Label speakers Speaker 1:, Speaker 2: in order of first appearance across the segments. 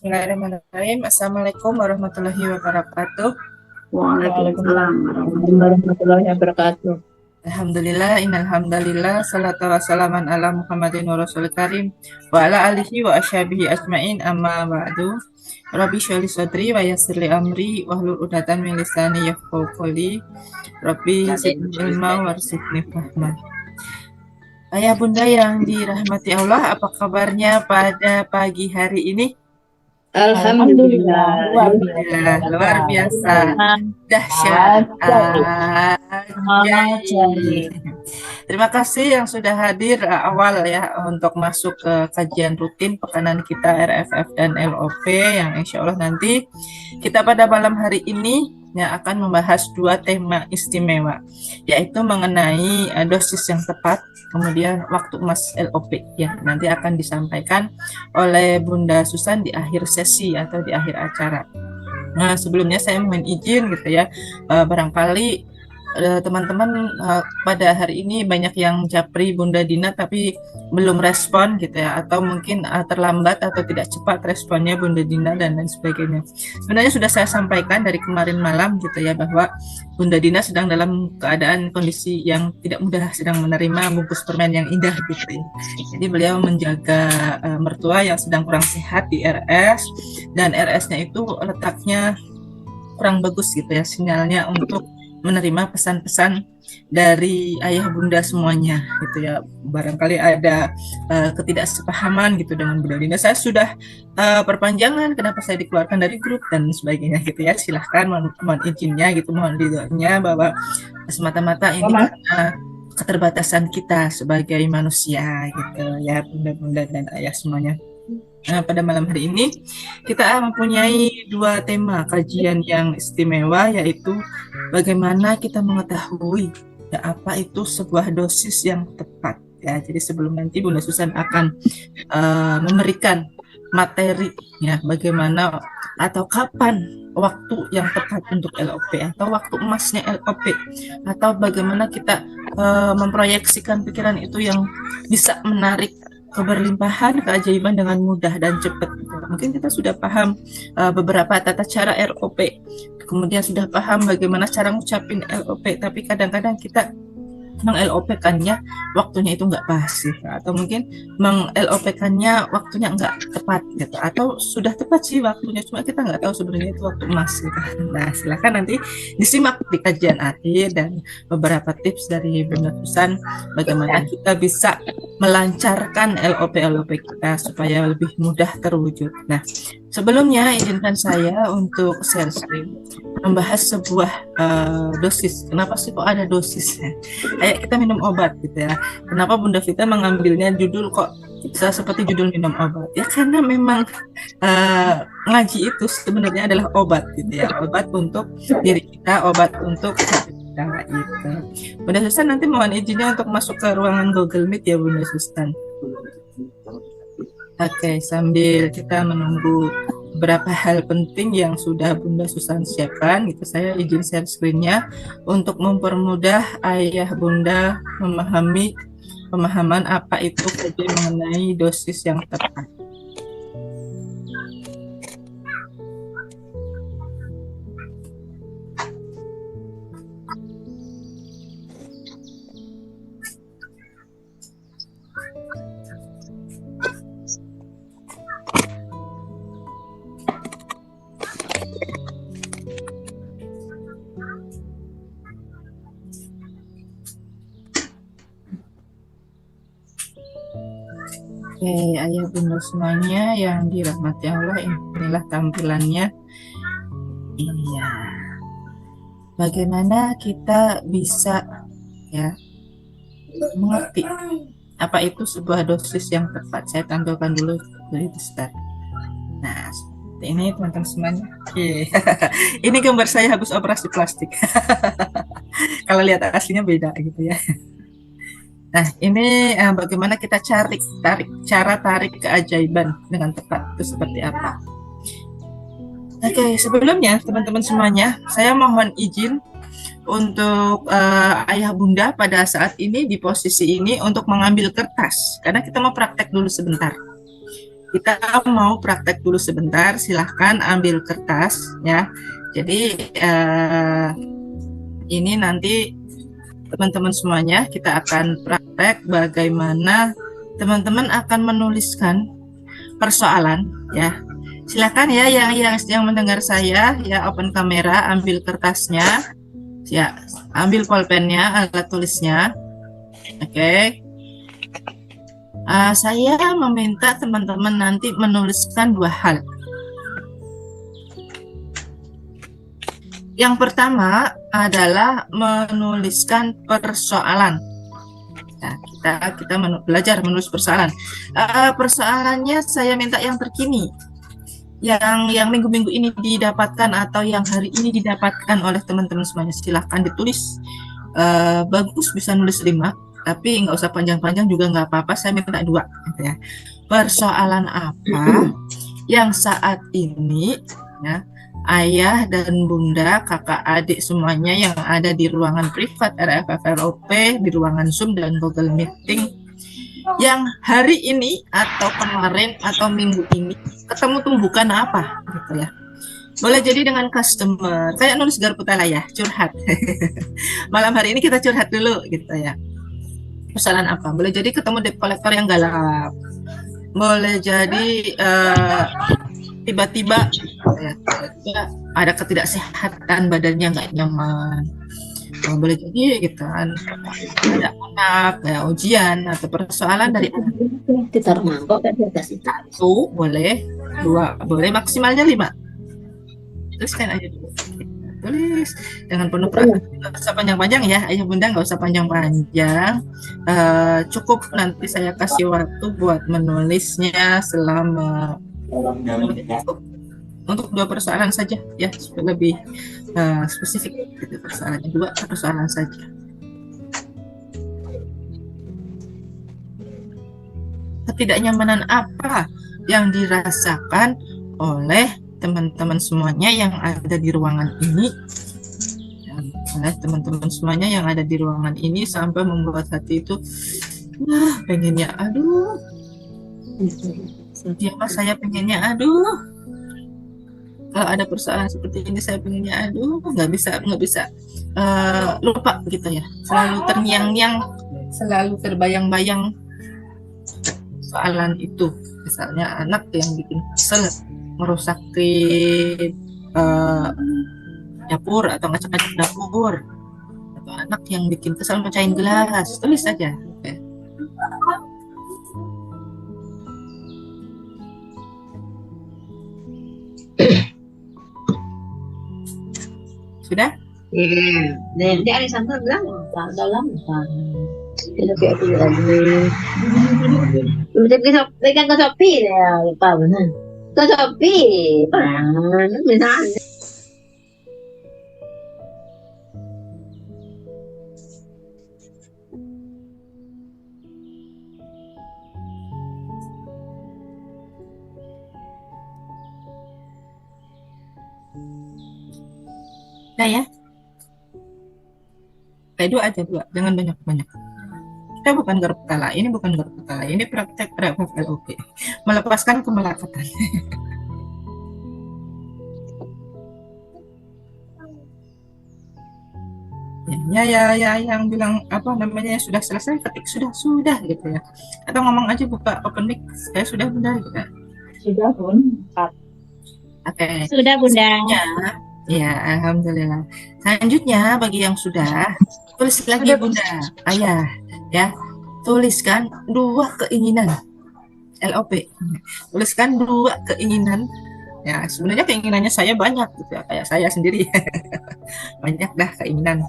Speaker 1: Bismillahirrahmanirrahim. Assalamualaikum warahmatullahi wabarakatuh.
Speaker 2: Waalaikumsalam warahmatullahi wabarakatuh.
Speaker 1: Alhamdulillah, innalhamdalillah, salatu wassalaman ala Muhammadin wa rasul karim wa ala alihi wa ashabihi ajmain amma ba'du. Rabbi sholli sadri wa yassirli amri wahlul 'uqdatam min lisani yafqahu qawli. Rabbi zidni ilma warzuqni fahma. Ayah bunda yang dirahmati Allah, apa kabarnya pada pagi hari ini?
Speaker 2: Alhamdulillah.
Speaker 1: Alhamdulillah, luar biasa, dahsyat. Terima kasih yang sudah hadir awal ya untuk masuk ke kajian rutin pekanan kita RFF dan LOP yang insya Allah nanti kita pada malam hari ini yang akan membahas dua tema istimewa, yaitu mengenai dosis yang tepat, kemudian waktu emas LOP yang nanti akan disampaikan oleh Bunda Susan di akhir sesi atau di akhir acara. Nah, sebelumnya saya mohon izin gitu ya, barangkali teman-teman pada hari ini banyak yang japri Bunda Dina tapi belum respon gitu ya, atau mungkin terlambat atau tidak cepat responnya Bunda Dina dan lain sebagainya. Sebenarnya sudah saya sampaikan dari kemarin malam gitu ya, bahwa Bunda Dina sedang dalam keadaan kondisi yang tidak mudah, sedang menerima bungkus permen yang indah gitu ya. Jadi beliau menjaga mertua yang sedang kurang sehat di RS, dan RS-nya itu letaknya kurang bagus gitu ya, sinyalnya untuk menerima pesan-pesan dari ayah bunda semuanya gitu ya. Barangkali ada ketidaksepahaman gitu dengan Bunda Dina. Saya sudah perpanjangan kenapa saya dikeluarkan dari grup dan sebagainya gitu ya. Silahkan mohon izinnya gitu, mohon ridhonya bahwa semata-mata ini karena keterbatasan kita sebagai manusia gitu ya, bunda-bunda dan ayah semuanya. Nah, pada malam hari ini kita mempunyai dua tema kajian yang istimewa, yaitu bagaimana kita mengetahui ya, apa itu sebuah dosis yang tepat ya. Jadi sebelum nanti Bunda Susan akan memberikan materi ya, bagaimana atau kapan waktu yang tepat untuk LOP atau waktu emasnya LOP, atau bagaimana kita memproyeksikan pikiran itu yang bisa menarik keberlimpahan, keajaiban dengan mudah dan cepat. Mungkin kita sudah paham beberapa tata cara LOP, kemudian sudah paham bagaimana cara ngucapin LOP, tapi kadang-kadang kita meng-LOP-kannya waktunya itu nggak pas gitu, atau mungkin meng-LOP-kannya waktunya nggak tepat gitu, atau sudah tepat sih waktunya, cuma kita nggak tahu sebenarnya itu waktu emas gitu. Nah, silakan nanti disimak di kajian akhir dan beberapa tips dari Bunda Susan bagaimana kita bisa melancarkan LOP kita supaya lebih mudah terwujud. Nah, sebelumnya izinkan saya untuk share screen membahas sebuah dosis. Kenapa sih kok ada dosisnya? Kayak kita minum obat gitu ya. Kenapa Bunda Vita mengambilnya judul kok bisa seperti judul minum obat? Ya karena memang ngaji itu sebenarnya adalah obat gitu ya. Obat untuk diri kita, obat untuk kita gitu. Bunda Susan nanti mohon izinnya untuk masuk ke ruangan Google Meet ya Bunda Susan. Oke, sambil kita menunggu beberapa hal penting yang sudah Bunda Susan siapkan gitu, saya izin share screen-nya untuk mempermudah ayah bunda memahami pemahaman apa itu mengenai dosis yang tepat. Oke, ayah bunda semuanya yang dirahmati Allah, inilah tampilannya. Iya. Bagaimana kita bisa ya mengerti apa itu sebuah dosis yang tepat? Saya tampilkan dulu dari start. Nah, seperti ini teman-teman semuanya. Ini gambar saya habis operasi plastik. Kalau lihat aslinya beda gitu ya. Nah, ini bagaimana kita cara tarik keajaiban dengan tepat itu seperti apa. Oke, sebelumnya teman-teman semuanya, saya mohon izin untuk ayah bunda pada saat ini di posisi ini untuk mengambil kertas, karena kita mau praktek dulu sebentar. kita mau praktek dulu sebentar, silahkan ambil kertas ya. Jadi ini nanti teman-teman semuanya kita akan praktek bagaimana teman-teman akan menuliskan persoalan ya. Silakan ya yang mendengar saya ya, open kamera, ambil kertasnya ya, ambil pulpennya, alat tulisnya. Oke. Saya meminta teman-teman nanti menuliskan 2 hal. Yang pertama adalah menuliskan persoalan. Nah, kita belajar menulis persoalan. Persoalannya saya minta yang terkini, yang minggu-minggu ini didapatkan atau yang hari ini didapatkan oleh teman-teman semuanya. Silahkan ditulis. Bagus bisa nulis 5, tapi nggak usah panjang-panjang juga nggak apa-apa. Saya minta 2 gitu ya. Persoalan apa yang saat ini ya, ayah dan bunda, kakak adik semuanya yang ada di ruangan privat RFF LOP, di ruangan Zoom dan Google Meeting, yang hari ini atau kemarin atau minggu ini ketemu tumbukan apa gitu ya. Boleh jadi dengan customer, kayak nulis Garputala ya, curhat. Malam hari ini kita curhat dulu gitu ya. Persoalan apa? Boleh jadi ketemu debt collector yang galak. Boleh jadi tiba-tiba ya, ada ketidaksehatan, badannya nggak nyaman. Boleh jadi gitu kan, ada anak ya, ujian atau persoalan dari anak.
Speaker 2: Ditaruh mangkok kan di atas itu.
Speaker 1: 1 boleh, 2 boleh, maksimalnya 5. Tuliskan aja dulu. Tulis dengan penuh perhatian, nggak usah panjang-panjang ya, ayah bunda nggak usah panjang-panjang. Cukup nanti saya kasih waktu buat menulisnya selama untuk 2 persoalan saja ya, supaya lebih spesifik gitu, persoalannya 2 persoalan saja. Ketidaknyamanan apa yang dirasakan oleh teman-teman semuanya yang ada di ruangan ini, oleh teman-teman semuanya yang ada di ruangan ini sampai membuat hati itu wah pengennya aduh ya mas, saya pengennya aduh, kalau ada persoalan seperti ini saya pengennya aduh, nggak bisa lupa gitu ya, selalu terngiang-ngiang, selalu terbayang-bayang soalan itu. Misalnya anak yang bikin kesel, merusakin dapur atau ngacak-ngacak dapur, atau anak yang bikin kesel mecahin gelas, tulis saja. Oke. Sudah?
Speaker 2: Nanti ada sampai bilang dalam kita kayak itu lagi. Kita pegang ke Shopee ya, lupa benar. Ke Shopee, misalnya.
Speaker 1: Nah ya, kayak 2 aja, 2, jangan banyak-banyak. Kita bukan Garputala, ini bukan Garputala, ini praktek RFF LOP, melepaskan kemelekatan. Ya, yang bilang apa namanya sudah selesai, ketik sudah gitu ya, atau ngomong aja, buka open mic, saya sudah bunda gitu.
Speaker 2: Sudah pun.
Speaker 1: Oke.
Speaker 3: Sudah bunda.
Speaker 1: Ya, alhamdulillah. Selanjutnya bagi yang sudah, tulis lagi bunda, ayah ya, tuliskan 2 keinginan LOP, tuliskan 2 keinginan ya. Sebenarnya keinginannya saya banyak gitu ya, kayak saya sendiri banyak dah keinginan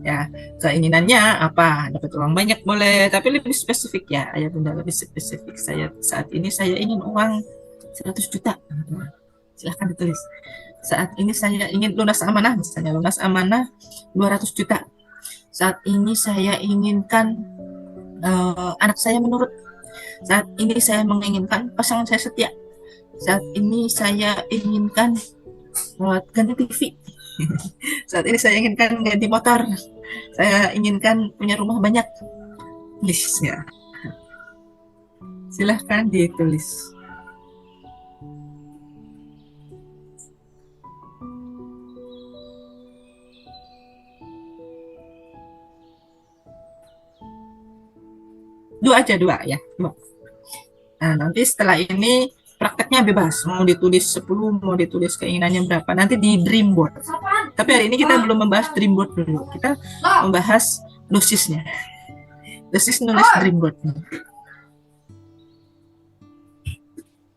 Speaker 1: ya. Keinginannya apa? Dapat uang banyak boleh, tapi lebih spesifik ya ayah bunda, lebih spesifik. Saya saat ini saya ingin uang 100 juta, silahkan ditulis. Saat ini saya ingin lunas amanah, misalnya lunas amanah 200 juta. Saat ini saya inginkan anak saya menurut. Saat ini saya menginginkan pasangan saya setia. Saat ini saya inginkan ganti TV. Saat ini saya inginkan ganti motor. Saya inginkan punya rumah banyak. Listnya. Silahkan ditulis. Dua aja, dua ya. Dua. Nah, nanti setelah ini prakteknya bebas. Mau ditulis 10, mau ditulis keinginannya berapa. Nanti di dream board. Tapi hari ini kita belum membahas dream board dulu. Kita membahas dosisnya. Dosis nulis dream board.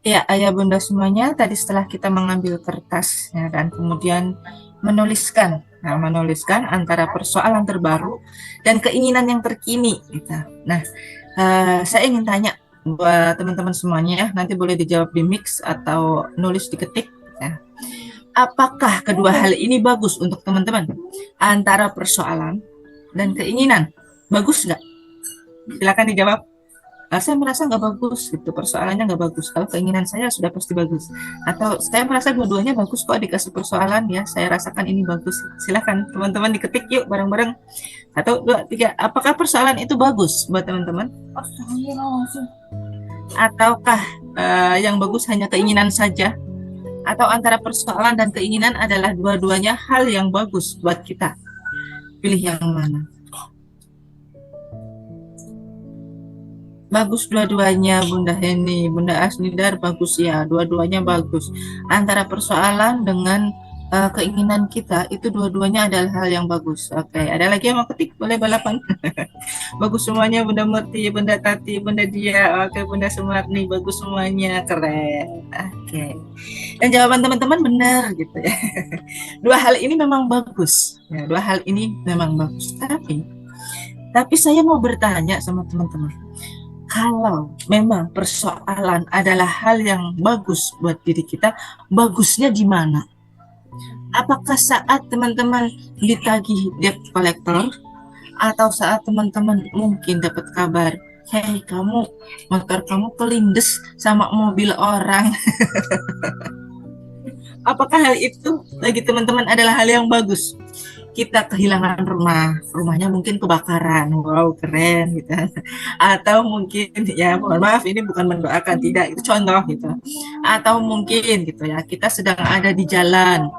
Speaker 1: Ya, ayah bunda semuanya, tadi setelah kita mengambil kertas ya, dan kemudian menuliskan, menuliskan antara persoalan terbaru dan keinginan yang terkini. Gitu. Nah, saya ingin tanya buat teman-teman semuanya, ya, nanti boleh dijawab di mix atau nulis diketik. Ya. Apakah kedua hal ini bagus untuk teman-teman? Antara persoalan dan keinginan, bagus nggak? Silakan dijawab. Saya merasa nggak bagus gitu, persoalannya nggak bagus. Kalau keinginan saya sudah pasti bagus. Atau saya merasa dua-duanya bagus kok, dikasih persoalan ya, saya rasakan ini bagus. Silakan teman-teman diketik yuk bareng-bareng. 1, 2, 3. Apakah persoalan itu bagus buat teman-teman? Ataukah yang bagus hanya keinginan saja? Atau antara persoalan dan keinginan adalah dua-duanya hal yang bagus buat kita? Pilih yang mana? Bagus dua-duanya, Bunda Heni, Bunda Asnidar, bagus ya, dua-duanya bagus. Antara persoalan dengan keinginan kita, itu dua-duanya adalah hal yang bagus. Oke, ada lagi yang mau ketik? Boleh balapan. Bagus semuanya, Bunda Murti, Bunda Tati, Bunda Dia, oke, Bunda Sumarni, bagus semuanya, keren. Oke. Dan jawaban teman-teman benar gitu ya. Dua hal ini memang bagus. Ya, dua hal ini memang bagus. Tapi saya mau bertanya sama teman-teman. Kalau memang persoalan adalah hal yang bagus buat diri kita, bagusnya di mana? Apakah saat teman-teman ditagih debt collector, atau saat teman-teman mungkin dapat kabar, hey kamu, motor kamu kelindes sama mobil orang. Apakah hal itu bagi teman-teman adalah hal yang bagus? Kita kehilangan rumahnya mungkin kebakaran, wow keren gitu, atau mungkin ya mohon maaf ini bukan mendoakan, tidak, itu contoh gitu, atau mungkin gitu ya kita sedang ada di jalan,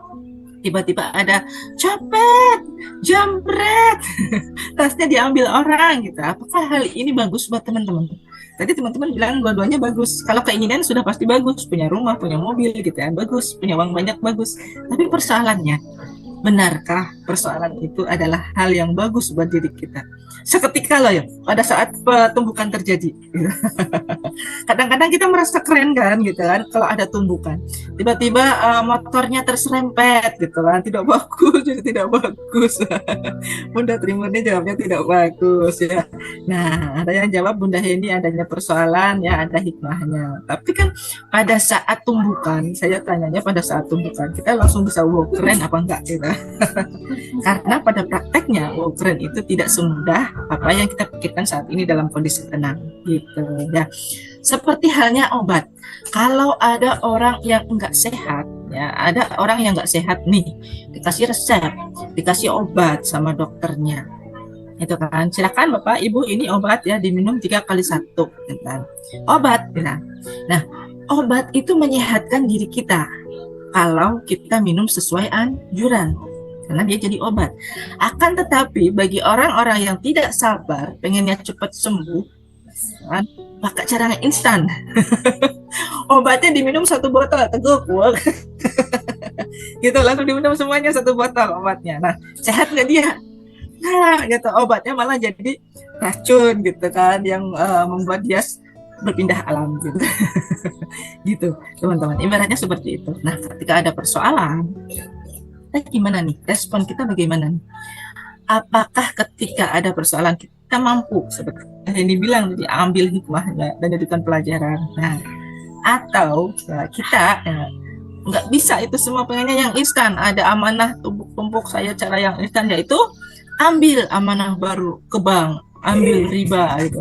Speaker 1: tiba-tiba ada copet, jambret, tasnya diambil orang gitu. Apakah hal ini bagus buat teman-teman? Tadi teman-teman bilang dua-duanya bagus. Kalau keinginan sudah pasti bagus, punya rumah, punya mobil gitu ya, bagus, punya uang banyak bagus. Tapi persoalannya, benarkah persoalan itu adalah hal yang bagus buat diri kita? Seketika loh ya, pada saat tumbukan terjadi. Kadang-kadang kita merasa keren kan gitu kan, kalau ada tumbukan. Tiba-tiba motornya terserempet gitu kan, tidak bagus, jadi tidak bagus. Bunda Trimurni jawabnya tidak bagus ya. Nah, ada yang jawab Bunda Heni adanya persoalan ya, ada hikmahnya. Tapi kan pada saat tumbukan, saya tanyanya pada saat tumbukan, kita langsung bisa wow keren apa enggak gitu. Karena pada prakteknya wow keren itu tidak semudah apa yang kita pikirkan saat ini dalam kondisi tenang gitu ya. Seperti halnya obat. Kalau ada orang yang enggak sehat ya, ada orang yang enggak sehat nih, dikasih resep, dikasih obat sama dokternya. Itu kan, silakan Bapak Ibu, ini obat ya, diminum 3 kali 1 gitu kan. Obat ya. Nah, obat itu menyehatkan diri kita kalau kita minum sesuai anjuran, karena dia jadi obat. Akan tetapi bagi orang-orang yang tidak sabar, pengennya cepat sembuh, kan, pakai cara instan. Obatnya diminum 1 botol, teguk, gitu, langsung diminum semuanya 1 botol obatnya. Nah, sehat nggak dia? Nah, gitu, obatnya malah jadi racun gitu kan, yang membuat dia berpindah alam gitu. Gitu, teman-teman. Ibaratnya seperti itu. Nah, ketika ada persoalan, gimana nih? Respon kita bagaimana nih? Apakah ketika ada persoalan kita mampu seperti yang dibilang tadi, ambil hikmahnya dan jadikan pelajaran. Nah, atau ya, kita nggak bisa itu semua, pengennya yang instan, ada amanah tumpuk-tumpuk, saya cara yang instan, yaitu ambil amanah baru ke bank, ambil riba gitu.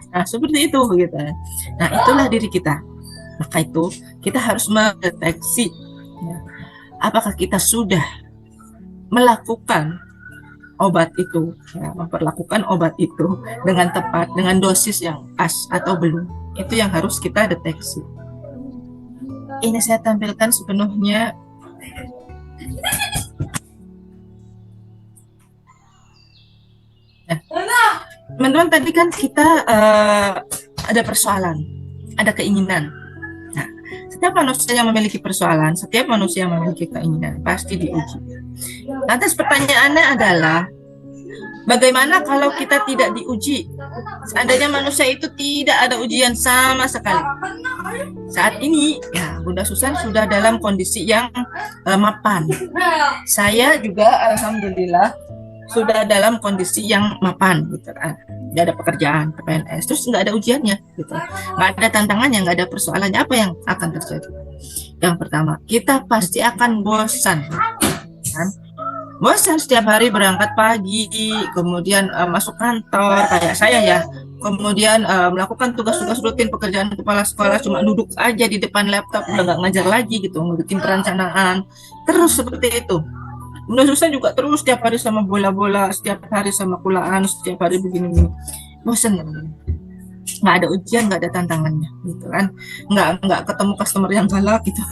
Speaker 1: Nah, seperti itu gitu. Nah, itulah diri kita. Maka itu kita harus mendeteksi ya, apakah kita sudah melakukan obat itu, ya, memperlakukan obat itu dengan tepat, dengan dosis yang pas atau belum. Itu yang harus kita deteksi. Ini saya tampilkan sepenuhnya. Nah, teman-teman tadi kan kita ada persoalan, ada keinginan. Nah, setiap manusia yang memiliki persoalan, setiap manusia yang memiliki keinginan pasti diuji. Lantas pertanyaannya adalah, bagaimana kalau kita tidak diuji? Seandainya manusia itu tidak ada ujian sama sekali. Saat ini, ya, Bunda Susan sudah dalam kondisi yang mapan. Saya juga, alhamdulillah, sudah dalam kondisi yang mapan, gitu kan. Nggak ada pekerjaan, PNS, terus nggak ada ujiannya, gitu. Nggak ada tantangannya, nggak ada persoalannya. Apa yang akan terjadi? Yang pertama, kita pasti akan bosan, kan? Bosan setiap hari berangkat pagi, kemudian masuk kantor kayak saya ya, kemudian melakukan tugas-tugas rutin pekerjaan kepala sekolah, cuma duduk aja di depan laptop, udah nggak ngajar lagi gitu, bikin perencanaan terus seperti itu. Bunda Susan juga terus setiap hari sama bola-bola, setiap hari sama kulaan, setiap hari begini-begini, bosan, nggak ada ujian, nggak ada tantangannya gitu kan, nggak ketemu customer yang galak gitu.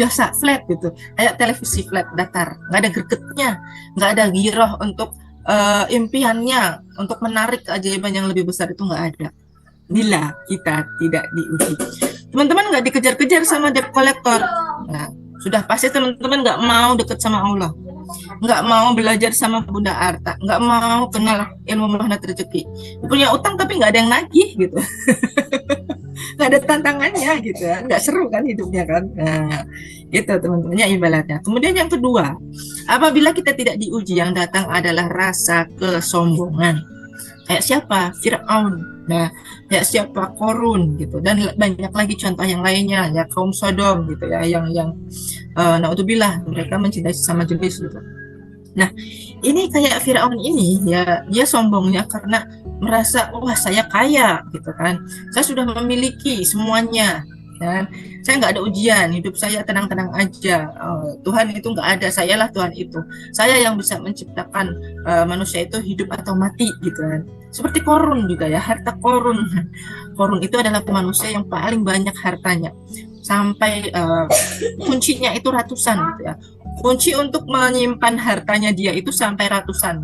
Speaker 1: Biasa flat gitu, kayak televisi flat datar, nggak ada gregetnya, nggak ada giroh untuk impiannya untuk menarik keajaiban yang lebih besar, itu nggak ada bila kita tidak diuji. Teman-teman nggak dikejar-kejar sama debt collector, nah, sudah pasti teman-teman nggak mau deket sama Allah, nggak mau belajar sama Bunda Arta, nggak mau kenal ilmu magnet rezeki, punya utang tapi nggak ada yang nagih gitu. Nggak ada tantangannya gitu ya, nggak seru kan hidupnya kan. Nah, itu teman-temannya ibaratnya. Kemudian yang kedua, apabila kita tidak diuji, yang datang adalah rasa kesombongan. Kayak siapa? Fir'aun. Nah, kayak siapa? Korun gitu. Dan banyak lagi contoh yang lainnya, ya kaum Sodom gitu ya, yang naudzubillah, mereka mencintai sesama jenis gitu. Nah, ini kayak Firaun ini ya, dia sombongnya karena merasa, wah saya kaya gitu kan, saya sudah memiliki semuanya kan, saya nggak ada ujian, hidup saya tenang-tenang aja. Tuhan itu nggak ada, sayalah Tuhan itu, saya yang bisa menciptakan manusia itu hidup atau mati gitu kan. Seperti Korun juga ya, harta Korun. Korun itu adalah manusia yang paling banyak hartanya, sampai kuncinya itu ratusan gitu ya. Kunci untuk menyimpan hartanya dia itu sampai ratusan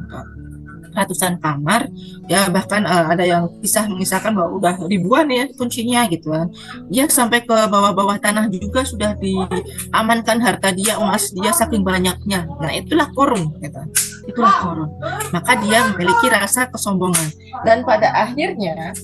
Speaker 1: kamar ya, bahkan ada yang mengisahkan bahwa udah ribuan ya kuncinya gitu kan. Dia sampai ke bawah-bawah tanah juga sudah diamankan harta dia, emas dia saking banyaknya. Nah, itulah Korun gitu. Itulah Korun. Maka dia memiliki rasa kesombongan, dan pada akhirnya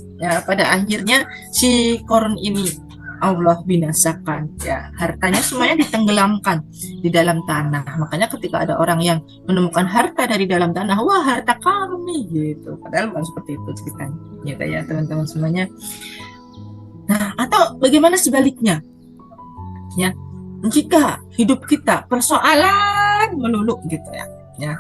Speaker 1: si Korun ini Allah binasakan ya, hartanya semuanya ditenggelamkan di dalam tanah. Makanya ketika ada orang yang menemukan harta dari dalam tanah, wah harta karun nih gitu, padahal bukan seperti itu ceritanya gitu ya teman-teman semuanya. Nah, atau bagaimana sebaliknya ya, jika hidup kita persoalan melulu gitu ya,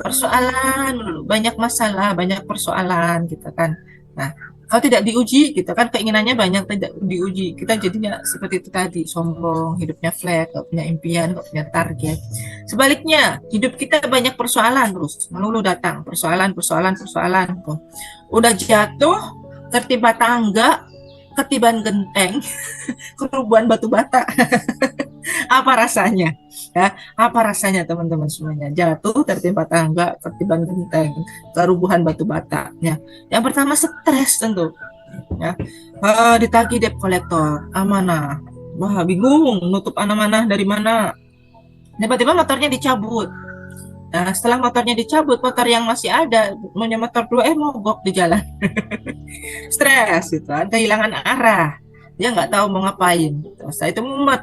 Speaker 1: persoalan melulu, banyak masalah, banyak persoalan gitu kan. Nah, kalau tidak diuji gitu kan, keinginannya banyak, tidak diuji, kita jadinya seperti itu tadi, sombong, hidupnya flat, gak punya impian, gak punya target. Sebaliknya, hidup kita banyak persoalan terus, melulu datang, persoalan tuh. Udah jatuh, tertimpa tangga, ketiban genteng, kerubuhan batu bata. Apa rasanya? Ya, apa rasanya teman-teman semuanya? Jatuh, tertimpa tangga, ketiban genteng, kerubuhan batu bata. Ya, yang pertama stres tentu. Ya, ditagih debt collector, amanah. Wah, bingung, nutup amanah dari mana? Tiba-tiba motornya dicabut. Nah, setelah motornya dicabut, motor yang masih ada, punya motor dua, mogok di jalan. Stres gitu, kehilangan arah, dia nggak tahu mau ngapain. Saya itu mumet,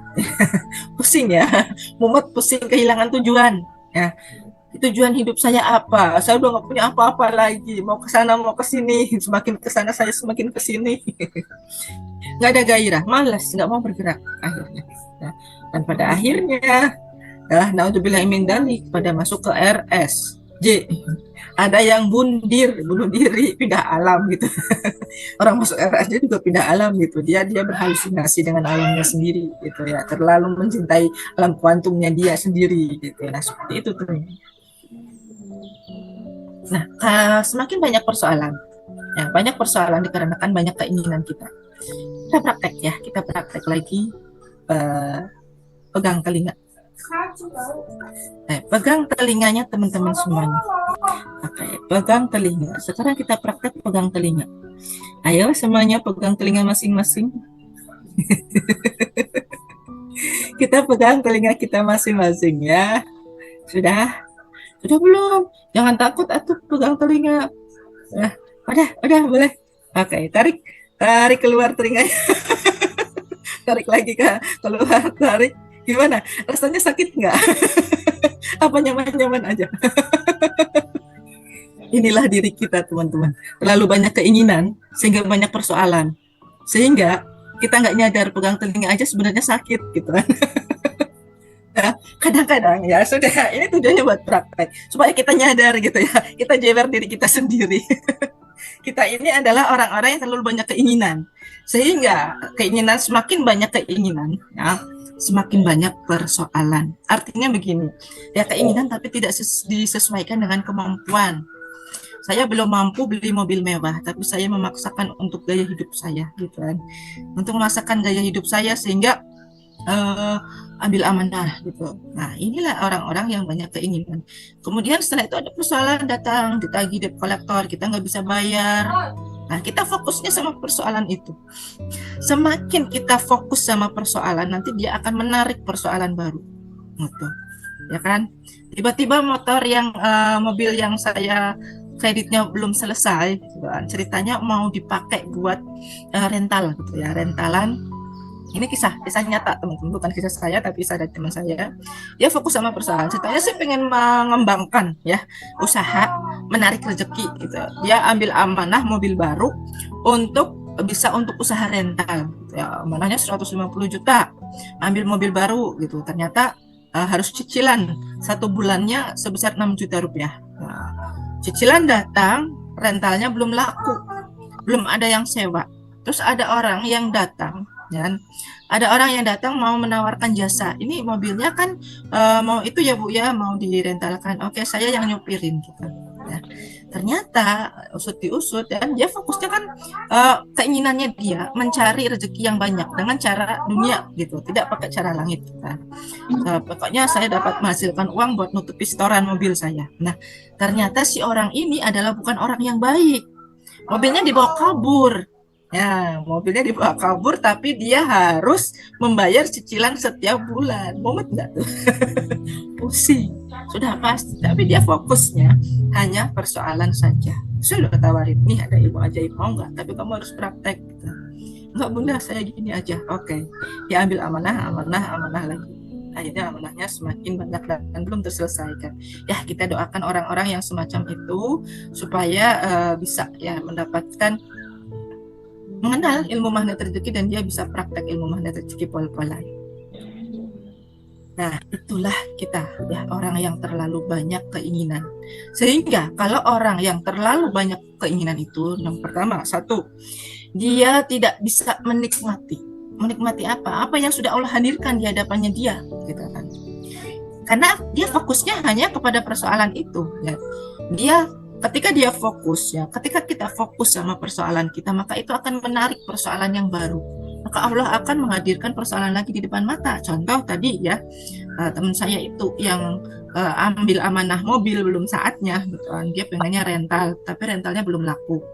Speaker 1: pusing ya, mumet, pusing, kehilangan tujuan ya. Tujuan hidup saya apa? Saya udah nggak punya apa-apa lagi, mau ke sana mau ke sini, semakin ke sana saya semakin ke sini. Nggak ada gairah, malas, nggak mau bergerak akhirnya. Nah, dan pada akhirnya naudzubillah min dzalik, pada masuk ke RSJ. Ada yang bunuh diri, pindah alam gitu. Orang masuk RSJ juga pindah alam gitu. Dia berhalusinasi dengan alamnya sendiri gitu ya. Terlalu mencintai alam kuantumnya dia sendiri gitu. Nah, seperti itu tuh. Nah, semakin banyak persoalan. Ya, banyak persoalan dikarenakan banyak keinginan kita. Kita praktek lagi. Pegang telinga. Pegang telinganya teman-teman semuanya. Oke, pegang telinga. Sekarang kita praktek pegang telinga. Ayo semuanya pegang telinga masing-masing. Kita pegang telinga kita masing-masing ya. Sudah? Sudah belum? Jangan takut atuh pegang telinga. Nah, udah boleh. Oke, tarik. Tarik keluar telinganya. Tarik lagi ke keluar, tarik. Gimana? Rasanya sakit nggak? Apa nyaman-nyaman aja? Inilah diri kita, teman-teman. Terlalu banyak keinginan, sehingga banyak persoalan. Sehingga kita nggak nyadar pegang telinga aja sebenarnya sakit gitu kan. Nah, kadang-kadang ya sudah, ini tujuannya buat praktek supaya kita nyadar gitu ya, kita jewer diri kita sendiri. Kita ini adalah orang-orang yang terlalu banyak keinginan, sehingga keinginan semakin banyak keinginan ya, semakin banyak persoalan. Artinya begini ya, keinginan tapi tidak disesuaikan dengan kemampuan. Saya belum mampu beli mobil mewah, tapi saya memaksakan untuk gaya hidup saya gitu kan, untuk memaksakan gaya hidup saya sehingga ambil amanah gitu. Nah, inilah orang-orang yang banyak keinginan. Kemudian setelah itu ada persoalan datang, ditagih debt kolektor, kita nggak bisa bayar. Nah, kita fokusnya sama persoalan itu. Semakin kita fokus sama persoalan, nanti dia akan menarik persoalan baru. Gitu. Ya kan? Tiba-tiba mobil yang saya kreditnya belum selesai, gitu kan. Ceritanya mau dipakai buat rental gitu ya, rentalan. Ini kisah nyata teman-teman, bukan kisah saya tapi kisah dari teman saya. Dia fokus sama perusahaan. Ceritanya sih pengen mengembangkan ya usaha, menarik rezeki gitu. Dia ambil amanah mobil baru untuk untuk usaha rental. Ya, amanahnya 150 juta. Ambil mobil baru gitu. Ternyata harus cicilan satu bulannya sebesar 6 juta rupiah. Nah, cicilan datang, rentalnya belum laku, belum ada yang sewa. Terus ada orang yang datang. Dan ada orang yang datang mau menawarkan jasa. Ini mobilnya kan mau itu ya Bu ya, mau direntalkan. Oke, saya yang nyupirin gitu. Ya. Ternyata usut diusut dan dia fokusnya kan keinginannya dia mencari rezeki yang banyak dengan cara dunia gitu, tidak pakai cara langit. Kan. Pokoknya saya dapat menghasilkan uang buat nutupi setoran mobil saya. Nah, ternyata si orang ini adalah bukan orang yang baik. Mobilnya dibawa kabur. Ya, mobilnya dibawa kabur, tapi dia harus membayar cicilan setiap bulan. Mumet nggak tuh? Pusing. Sudah pasti, tapi dia fokusnya hanya persoalan saja. Saya udah tawarin, nih ada ilmu ajaib, mau nggak? Tapi kamu harus praktek. Gitu. Enggak bunda, saya gini aja. Oke, dia ambil amanah lagi. Akhirnya amanahnya semakin banyak dan belum terselesaikan. Ya, kita doakan orang-orang yang semacam itu supaya bisa ya mendapatkan mengenal ilmu magnet rezeki dan dia bisa praktek ilmu magnet rezeki pola-pola. Nah, itulah kita ya, orang yang terlalu banyak keinginan. Sehingga kalau orang yang terlalu banyak keinginan itu, yang pertama, satu, dia tidak bisa menikmati. Menikmati apa? Apa yang sudah Allah hadirkan di hadapannya dia, gitu kan. Karena dia fokusnya hanya kepada persoalan itu, ya. Ketika dia fokus ya, ketika kita fokus sama persoalan kita, maka itu akan menarik persoalan yang baru. Maka Allah akan menghadirkan persoalan lagi di depan mata. Contoh tadi ya, teman saya itu yang ambil amanah mobil belum saatnya, gitu kan. Dia pengennya rental, tapi rentalnya belum laku.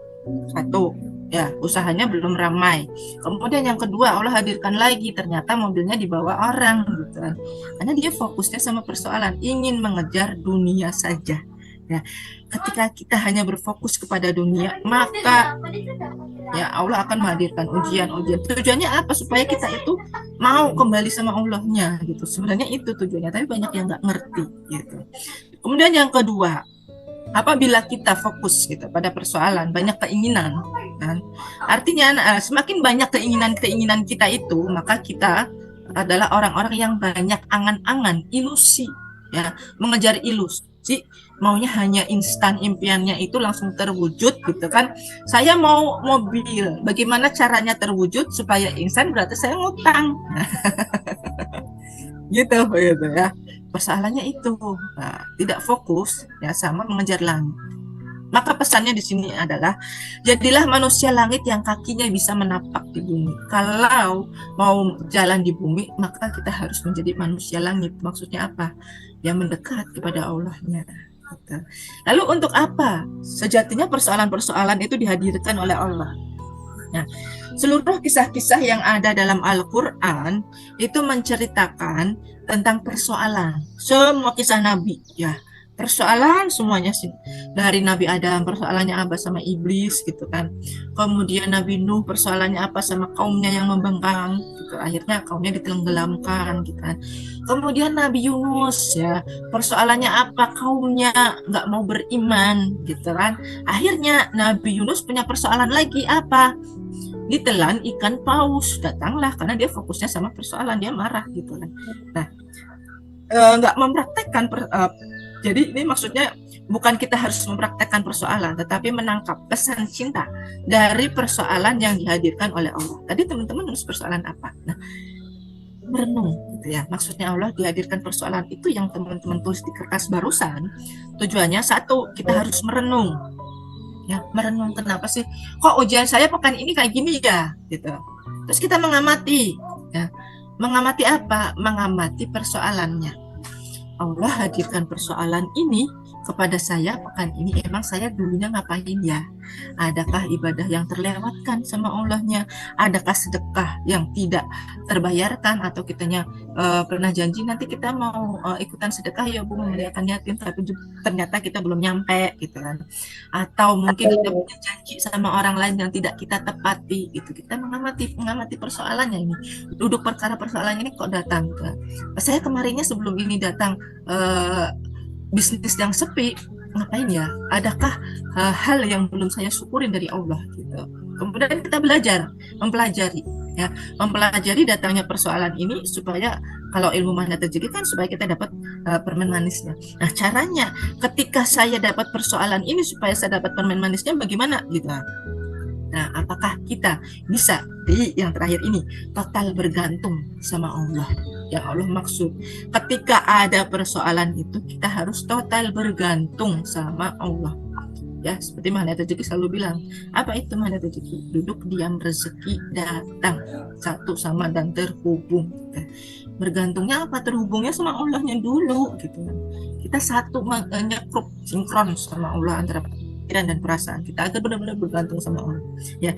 Speaker 1: Satu, ya usahanya belum ramai. Kemudian yang kedua, Allah hadirkan lagi, ternyata mobilnya dibawa orang, gitu kan. Karena dia fokusnya sama persoalan, ingin mengejar dunia saja. Ya, ketika kita hanya berfokus kepada dunia, maka ya Allah akan menghadirkan ujian-ujian. Tujuannya apa? Supaya kita itu mau kembali sama Allahnya gitu. Sebenarnya itu tujuannya, tapi banyak yang nggak ngerti gitu. Kemudian yang kedua, apabila kita fokus gitu pada persoalan, banyak keinginan, kan? Artinya semakin banyak keinginan kita itu, maka kita adalah orang-orang yang banyak angan-angan, ilusi, ya, mengejar ilusi. Maunya hanya instan, impiannya itu langsung terwujud gitu kan. Saya mau mobil, bagaimana caranya terwujud supaya instan? Berarti saya ngutang. Gitu ya. Persoalannya itu tidak fokus ya sama mengejar langit. Maka pesannya di sini adalah jadilah manusia langit yang kakinya bisa menapak di bumi. Kalau mau jalan di bumi, maka kita harus menjadi manusia langit. Maksudnya apa? Yang mendekat kepada Allahnya. Gitu. Lalu untuk apa? Sejatinya persoalan-persoalan itu dihadirkan oleh Allah. Nah, seluruh kisah-kisah yang ada dalam Al-Quran itu menceritakan tentang persoalan. Semua kisah Nabi, ya. Persoalan semuanya sih. Dari Nabi Adam, persoalannya apa sama iblis gitu kan. Kemudian Nabi Nuh, persoalannya apa sama kaumnya yang membangkang gitu. Akhirnya kaumnya ditenggelamkan gitu kan. Kemudian Nabi Yunus, ya, persoalannya apa, kaumnya nggak mau beriman gitu kan. Akhirnya Nabi Yunus punya persoalan lagi, apa, ditelan ikan paus, datanglah karena dia fokusnya sama persoalan, dia marah gitu kan. Nah, nggak mempraktekkan jadi ini maksudnya bukan kita harus mempraktekkan persoalan, tetapi menangkap pesan cinta dari persoalan yang dihadirkan oleh Allah. Tadi teman-teman nulis persoalan apa? Nah, merenung gitu ya. Maksudnya Allah dihadirkan persoalan itu yang teman-teman tulis di kertas barusan. Tujuannya satu, kita harus merenung. Ya, merenung kenapa sih kok ujian saya pekan ini kayak gini ya gitu. Terus kita mengamati, ya. Mengamati apa? Mengamati persoalannya. Allah hadirkan persoalan ini kepada saya pekan ini, emang saya dulunya ngapain ya? Adakah ibadah yang terlewatkan sama Allahnya? Adakah sedekah yang tidak terbayarkan? Atau kitanya pernah janji nanti kita mau ikutan sedekah ya Bu, memuliakan yatim, tapi ternyata kita belum nyampe gitu kan. Atau mungkin kita punya janji sama orang lain yang tidak kita tepati gitu. Kita mengamati persoalannya ini. Duduk perkara persoalannya ini kok datang ke saya kemarinnya sebelum ini datang bisnis yang sepi, ngapain ya? Adakah hal yang belum saya syukurin dari Allah gitu. Kemudian kita mempelajari, ya, mempelajari datangnya persoalan ini supaya kalau ilmu mana terjadi kan supaya kita dapat permen manisnya. Nah, caranya ketika saya dapat persoalan ini supaya saya dapat permen manisnya bagaimana gitu. Nah, apakah kita bisa di yang terakhir ini total bergantung sama Allah? Yang Allah maksud ketika ada persoalan itu kita harus total bergantung sama Allah. Ya, seperti Magnet Rezeki selalu bilang, apa itu Magnet Rezeki? Duduk diam rezeki datang, satu sama dan terhubung. Bergantungnya apa? Terhubungnya sama Allahnya dulu gitu. Kita satu nyekrup sinkron sama Allah antara pikiran dan perasaan kita agar benar-benar bergantung sama Allah. Ya,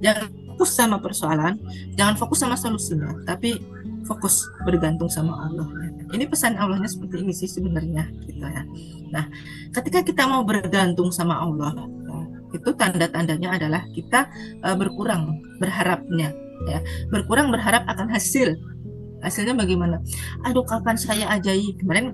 Speaker 1: jangan fokus sama persoalan, jangan fokus sama solusinya, tapi fokus bergantung sama Allah. Ini pesan Allahnya seperti ini sih sebenarnya gitu ya. Nah, ketika kita mau bergantung sama Allah, itu tanda-tandanya adalah kita berkurang berharapnya, ya. Berkurang berharap akan hasil. Hasilnya bagaimana? Aduh, kapan saya ajaib? Kemarin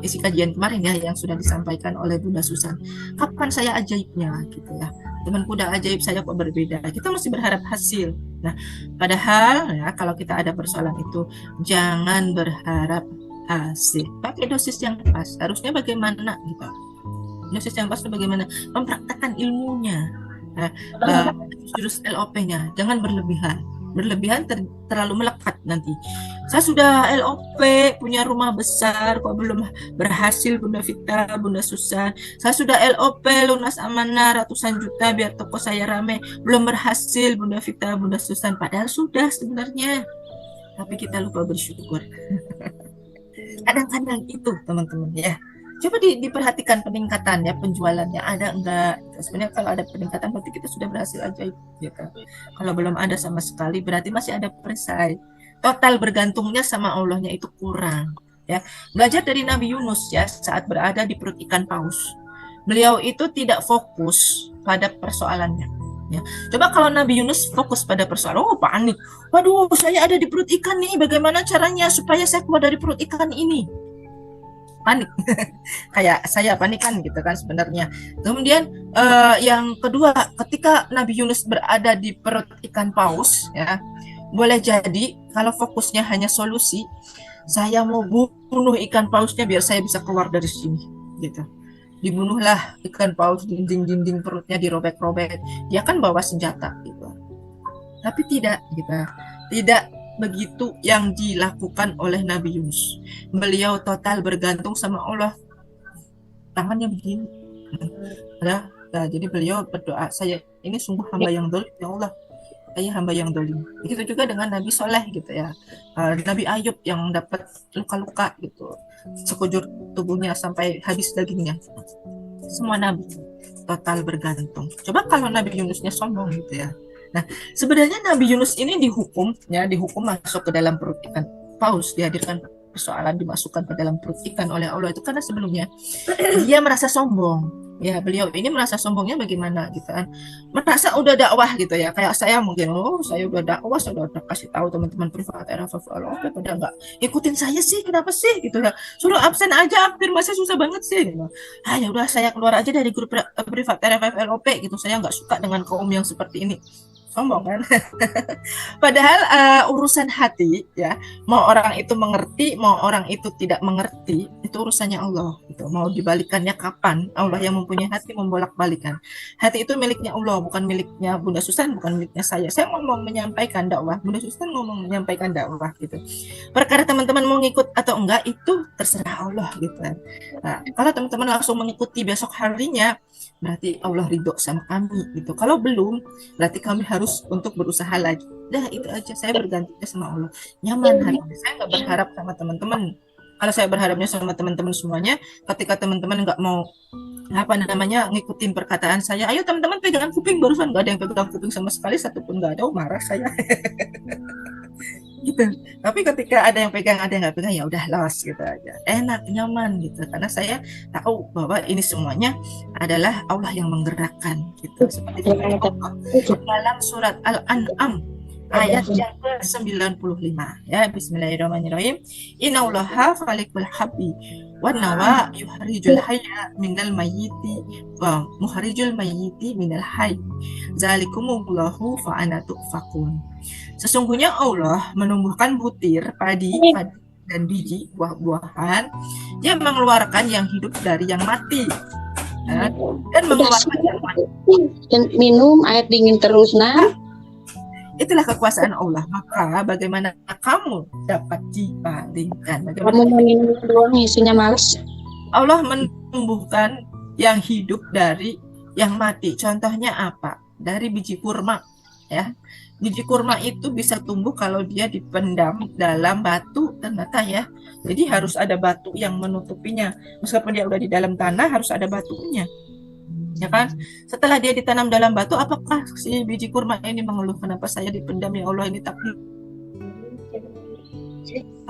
Speaker 1: isi kajian kemarin ya yang sudah disampaikan oleh Bunda Susan. Kapan saya ajaibnya gitu ya. Temanku udah ajaib, saya kok berbeda. Kita mesti berharap hasil. Nah, padahal ya kalau kita ada persoalan itu jangan berharap hasil. Pakai dosis yang pas. Harusnya bagaimana gitu. Dosis yang pas itu bagaimana? Mempraktekkan ilmunya. Nah, jurus LOP-nya jangan berlebihan. Berlebihan terlalu melekat nanti. Saya sudah LOP, punya rumah besar, kok belum berhasil Bunda Vita, Bunda Susan. Saya sudah LOP, lunas amanah ratusan juta biar toko saya rame, belum berhasil Bunda Vita, Bunda Susan. Padahal sudah sebenarnya. Tapi kita lupa bersyukur. Kadang-kadang itu teman-teman ya. Coba diperhatikan peningkatan ya, penjualannya ada enggak. Sebenarnya kalau ada peningkatan berarti kita sudah berhasil ajaib gitu. Kalau belum ada sama sekali berarti masih ada perisai. Total bergantungnya sama Allahnya itu kurang ya. Belajar dari Nabi Yunus ya saat berada di perut ikan paus. Beliau itu tidak fokus pada persoalannya. Ya. Coba kalau Nabi Yunus fokus pada persoalan, oh panik. Waduh, saya ada di perut ikan nih, bagaimana caranya supaya saya keluar dari perut ikan ini? Panik kayak saya panik kan gitu kan sebenarnya. Kemudian yang kedua, ketika Nabi Yunus berada di perut ikan paus ya, boleh jadi kalau fokusnya hanya solusi, saya mau bunuh ikan pausnya biar saya bisa keluar dari sini gitu. Dibunuhlah ikan paus, dinding-dinding perutnya dirobek-robek, dia kan bawa senjata gitu. Tapi tidak gitu, tidak begitu yang dilakukan oleh Nabi Yunus. Beliau total bergantung sama Allah. Tangannya begini. Nah, jadi beliau berdoa, saya ini sungguh hamba yang dolim ya Allah. saya hamba yang dolim. Begitu juga dengan Nabi Soleh gitu ya. Nabi Ayub yang dapat luka-luka gitu, sekujur tubuhnya sampai habis dagingnya. Semua nabi total bergantung. Coba kalau Nabi Yunusnya sombong gitu ya. Nah, sebenarnya Nabi Yunus ini dihukum masuk ke dalam perut ikan paus, dihadirkan persoalan dimasukkan ke dalam perut ikan oleh Allah itu karena sebelumnya dia merasa sombong. Ya, beliau ini merasa sombongnya bagaimana gitu kan. Merasa udah dakwah gitu ya. Kayak saya mungkin, oh saya udah dakwah, saya udah kasih tahu teman-teman privat RFF pada nggak ikutin saya sih, kenapa sih gitu ya. Suruh absen aja, afirmasi susah banget sih gitu. Ya udah saya keluar aja dari grup privat RFF LOP gitu. Saya nggak suka dengan kaum yang seperti ini. Sombong kan? Padahal urusan hati ya, mau orang itu mengerti, mau orang itu tidak mengerti, itu urusannya Allah. Gitu. Mau dibalikannya kapan? Allah yang mempunyai hati membolak-balikan. Hati itu miliknya Allah, bukan miliknya Bunda Susan, bukan miliknya saya. Saya ngomong menyampaikan dakwah, Bunda Susan ngomong menyampaikan dakwah gitu. Perkara teman-teman mau ngikut atau enggak itu terserah Allah gitu kan. Nah, kalau teman-teman langsung mengikuti besok harinya, berarti Allah ridho sama kami gitu. Kalau belum, berarti kami harus untuk berusaha lagi. Dah itu aja, saya bergantinya sama Allah. Nyaman hari ini. Saya nggak berharap sama teman-teman. Kalau saya berharapnya sama teman-teman semuanya, ketika teman-teman nggak mau ngikutin perkataan saya, ayo teman-teman pegangan kuping, barusan nggak ada yang pegang kuping sama sekali, satupun nggak ada, marah saya. Gitu. Tapi ketika ada yang pegang, ada yang nggak pegang, ya udah los gitu aja. Enak, nyaman gitu. Karena saya tahu bahwa ini semuanya adalah Allah yang menggerakkan gitu. Seperti dalam surat Al-An'am ayat yang ke-95 ya. Bismillahirrahmanirrahim. Innallaha falikul habbi wa nawa yuhrijul hayya minal mayyiti wa muhrijul mayyiti minal hayy. Zalikumullahu fa ana tufakun. Sesungguhnya Allah menumbuhkan butir padi dan biji buah-buahan yang mengeluarkan yang hidup dari yang mati dan mengeluarkan yang mati.
Speaker 2: Dan minum air dingin terus nah.
Speaker 1: Itulah kekuasaan Allah. Maka bagaimana kamu dapat dibandingkan?
Speaker 2: Kamu mau minum doang isinya males.
Speaker 1: Allah menumbuhkan yang hidup dari yang mati. Contohnya apa? Dari biji kurma ya. Biji kurma itu bisa tumbuh kalau dia dipendam dalam batu dan mata ya. Jadi harus ada batu yang menutupinya. Meskipun dia udah di dalam tanah, harus ada batunya. Ya kan? Setelah dia ditanam dalam batu, apakah si biji kurma ini mengeluh, kenapa saya dipendam ya Allah, ini takdir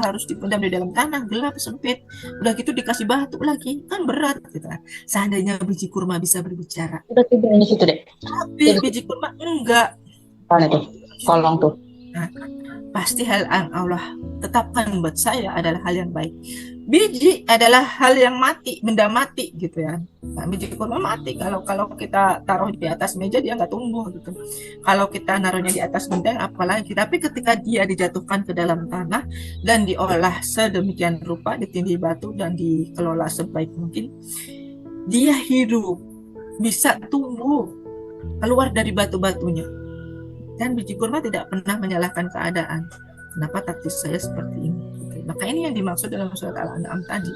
Speaker 1: harus dipendam di dalam tanah, gelap, sempit. Udah gitu dikasih batu lagi, kan berat gitu kan. Seandainya biji kurma bisa berbicara.
Speaker 2: Udah tidur di situ deh.
Speaker 1: Tapi biji kurma enggak.
Speaker 2: Mana tuh? Kolong tuh.
Speaker 1: Nah, pasti hal yang Allah tetapkan buat saya adalah hal yang baik. Biji adalah hal yang mati, benda mati gitu ya. Nah, biji kurma mati kalau kita taruh di atas meja dia nggak tumbuh gitu. Kalau kita naruhnya di atas genteng apalagi. Tapi ketika dia dijatuhkan ke dalam tanah dan diolah sedemikian rupa, ditindih batu dan dikelola sebaik mungkin, dia hidup, bisa tumbuh keluar dari batu-batunya. Dan biji kurma tidak pernah menyalahkan keadaan. Kenapa takdir saya seperti ini? Maka ini yang dimaksud dalam surat Al-An'am tadi.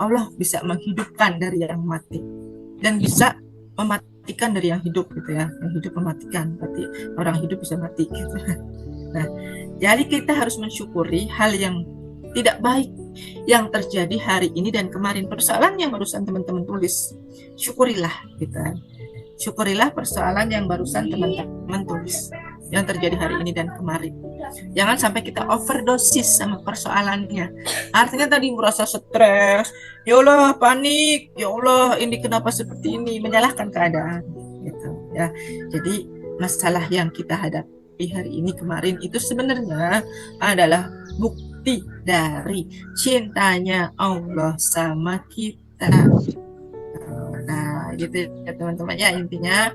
Speaker 1: Allah bisa menghidupkan dari yang mati dan bisa mematikan dari yang hidup gitu ya. Yang hidup mematikan, berarti orang hidup bisa mati gitu. Nah, jadi kita harus mensyukuri hal yang tidak baik yang terjadi hari ini dan kemarin. Persoalan yang barusan teman-teman tulis, syukurilah gitu. Syukurilah persoalan yang barusan teman-teman tulis yang terjadi hari ini dan kemarin. Jangan sampai kita overdosis sama persoalannya. Artinya tadi merasa stres, ya Allah panik, ya Allah ini kenapa seperti ini, menyalahkan keadaan gitu ya. Jadi masalah yang kita hadapi hari ini kemarin itu sebenarnya adalah bukti dari cintanya Allah sama kita. Nah, gitu ya teman-teman ya, intinya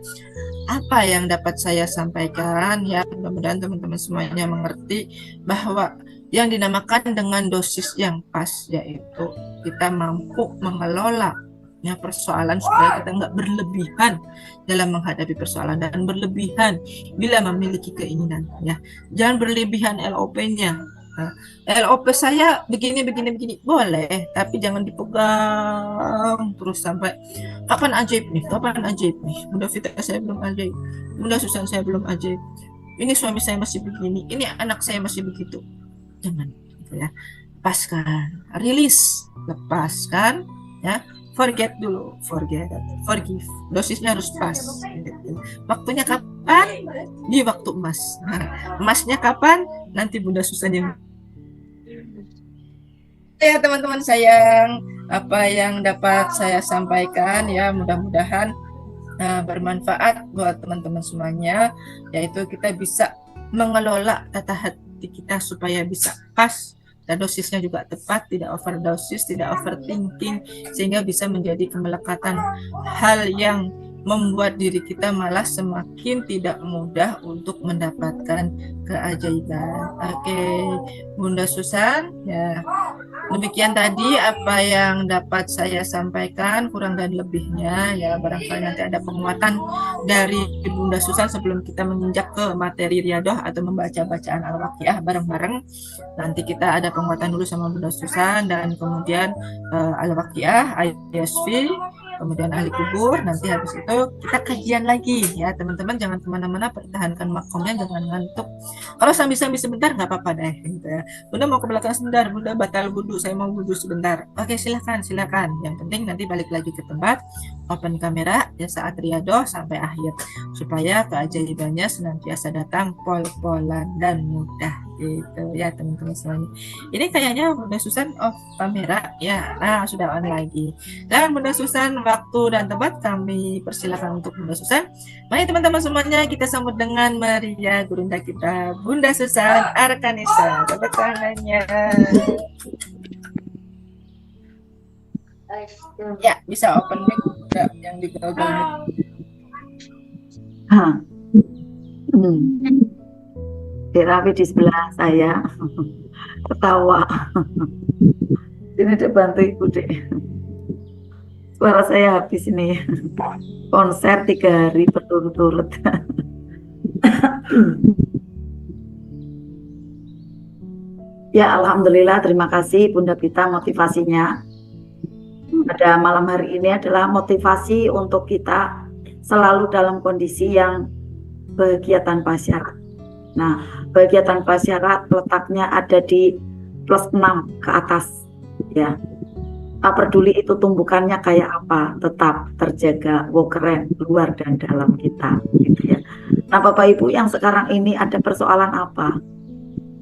Speaker 1: apa yang dapat saya sampaikan ya, mudah-mudahan teman-teman semuanya mengerti bahwa yang dinamakan dengan dosis yang pas yaitu kita mampu mengelola ya persoalan supaya kita nggak berlebihan dalam menghadapi persoalan dan berlebihan bila memiliki keinginan ya. Jangan berlebihan LOP-nya. Nah, LOP saya begini boleh, tapi jangan dipegang terus sampai kapan ajaib nih, Bunda Vita saya belum ajaib, Bunda Susan saya belum ajaib. ini suami saya masih begini, ini anak saya masih begitu. Jangan, gitu ya. Lepaskan, rilis, lepaskan, ya. Forget dulu, forgive. Dosisnya harus pas. Gitu. Waktunya kapan? Di waktu emas. Nah, emasnya kapan? Nanti Bunda Susan yang ya teman-teman sayang, apa yang dapat saya sampaikan ya mudah-mudahan bermanfaat buat teman-teman semuanya, yaitu kita bisa mengelola tata hati kita supaya bisa pas dan dosisnya juga tepat, tidak overdosis, tidak overthinking, sehingga bisa menjadi kemelekatan hal yang membuat diri kita malah semakin tidak mudah untuk mendapatkan keajaiban. Oke, Bunda Susan, ya demikian tadi apa yang dapat saya sampaikan, kurang dan lebihnya ya barangkali nanti ada penguatan dari Bunda Susan sebelum kita menginjak ke materi riadoh atau membaca bacaan al-waqiah bareng-bareng. Nanti kita ada penguatan dulu sama Bunda Susan dan kemudian al-waqiah, ISV, kemudian ahli kubur. Nanti habis itu kita kajian lagi ya teman-teman, jangan kemana-mana, pertahankan makomnya, jangan ngantuk. Kalau sambil-sambil sebentar nggak apa-apa deh gitu ya. Bunda mau ke belakang sebentar, Bunda batal wudhu, saya mau wudhu sebentar. Oke, silakan. Yang penting nanti balik lagi ke tempat, open kamera ya saat riadoh sampai akhir, supaya keajaibannya senantiasa datang pol-polan dan mudah gitu ya teman-teman semuanya. Ini kayaknya Bunda Susan off kamera ya. Nah, sudah on lagi. Dan Bunda Susan, waktu dan tempat kami persilakan untuk Bunda Susan. Mari teman-teman semuanya kita sambut dengan meriah gurunda kita, Bunda Susan Arkanisa. Tepuk tangannya. Ya, bisa open mic yang di Google Meet.
Speaker 3: Rafi di sebelah saya ketawa. Ini dek bantu ibu dek. Suara saya habis ini konser 3 hari berturut-turut. Ya alhamdulillah, terima kasih Bunda Pita motivasinya. Pada malam hari ini adalah motivasi untuk kita selalu dalam kondisi yang bahagia tanpa syarat. Nah, bahagia tanpa syarat letaknya ada di +6 ke atas ya. Tak peduli itu tumbukannya kayak apa, tetap terjaga, keren, luar dan dalam kita gitu ya. Nah Bapak Ibu yang sekarang ini ada persoalan apa?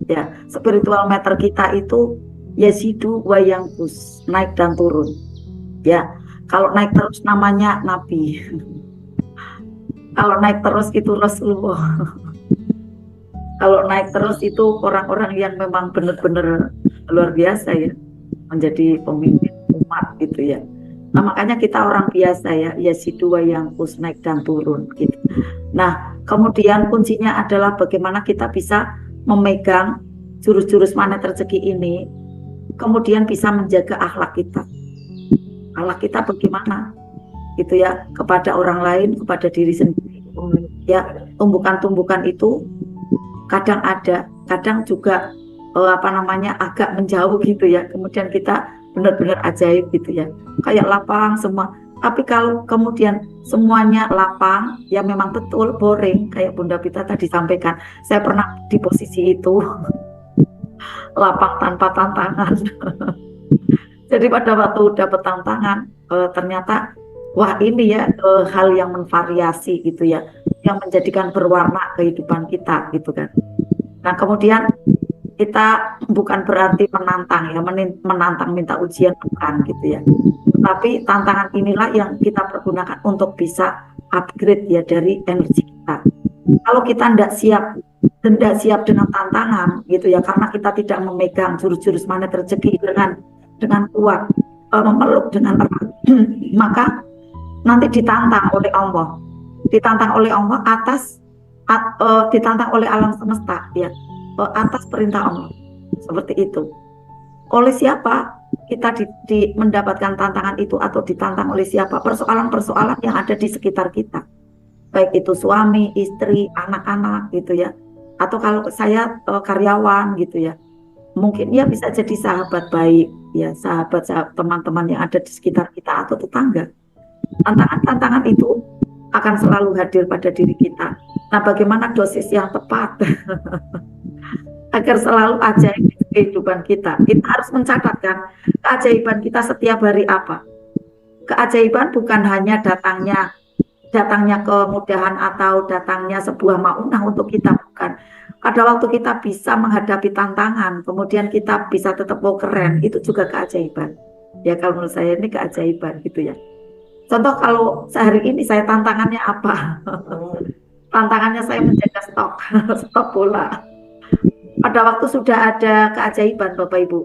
Speaker 3: Ya, spiritual meter kita itu yazidu wa yangkus, naik dan turun. Ya, kalau naik terus namanya Nabi. Kalau naik terus itu Rasulullah. Kalau naik terus itu orang-orang yang memang benar-benar luar biasa ya, menjadi pemimpin umat gitu ya. Nah makanya kita orang biasa ya, yazidu wa yangkus, naik dan turun gitu. Nah kemudian kuncinya adalah bagaimana kita bisa memegang jurus-jurus magnet rezeki ini, kemudian bisa menjaga akhlak kita. Akhlak kita bagaimana gitu ya, kepada orang lain, kepada diri sendiri ya. Tumbukan-tumbukan itu kadang ada, kadang juga agak menjauh gitu ya. Kemudian kita benar-benar ajaib gitu ya, kayak lapang semua. Tapi kalau kemudian semuanya lapang, ya memang betul boring, kayak Bunda Pita tadi sampaikan. Saya pernah di posisi itu, lapang tanpa tantangan. Jadi pada waktu dapat tantangan, ternyata wah ini ya hal yang menvariasi gitu ya, yang menjadikan berwarna kehidupan kita gitu kan. Nah kemudian kita bukan berarti menantang ya, menantang minta ujian bukan gitu ya. Tapi tantangan inilah yang kita pergunakan untuk bisa upgrade ya dari energi kita. Kalau kita tidak siap dengan tantangan gitu ya, karena kita tidak memegang jurus-jurus magnet rezeki dengan kuat, memeluk dengan erat, maka nanti ditantang oleh Allah, ditantang oleh alam semesta ya, atas perintah Allah seperti itu. Oleh siapa kita mendapatkan tantangan itu atau ditantang oleh siapa? Persoalan-persoalan yang ada di sekitar kita, baik itu suami, istri, anak-anak gitu ya, atau kalau saya karyawan gitu ya, mungkin ya bisa jadi sahabat baik ya, sahabat teman-teman yang ada di sekitar kita atau tetangga. Tantangan-tantangan itu akan selalu hadir pada diri kita Nah, bagaimana dosis yang tepat agar selalu ajaib di kehidupan kita? Kita harus mencatatkan keajaiban kita setiap hari apa. Keajaiban bukan hanya datangnya kemudahan atau datangnya sebuah maunah untuk kita, bukan. Pada waktu kita bisa menghadapi tantangan, kemudian kita bisa tetap mau keren, itu juga keajaiban. Ya, kalau menurut saya ini keajaiban gitu ya. Contoh kalau sehari ini saya tantangannya apa? Tantangannya saya menjaga stok, stok bola. Pada waktu sudah ada keajaiban Bapak Ibu,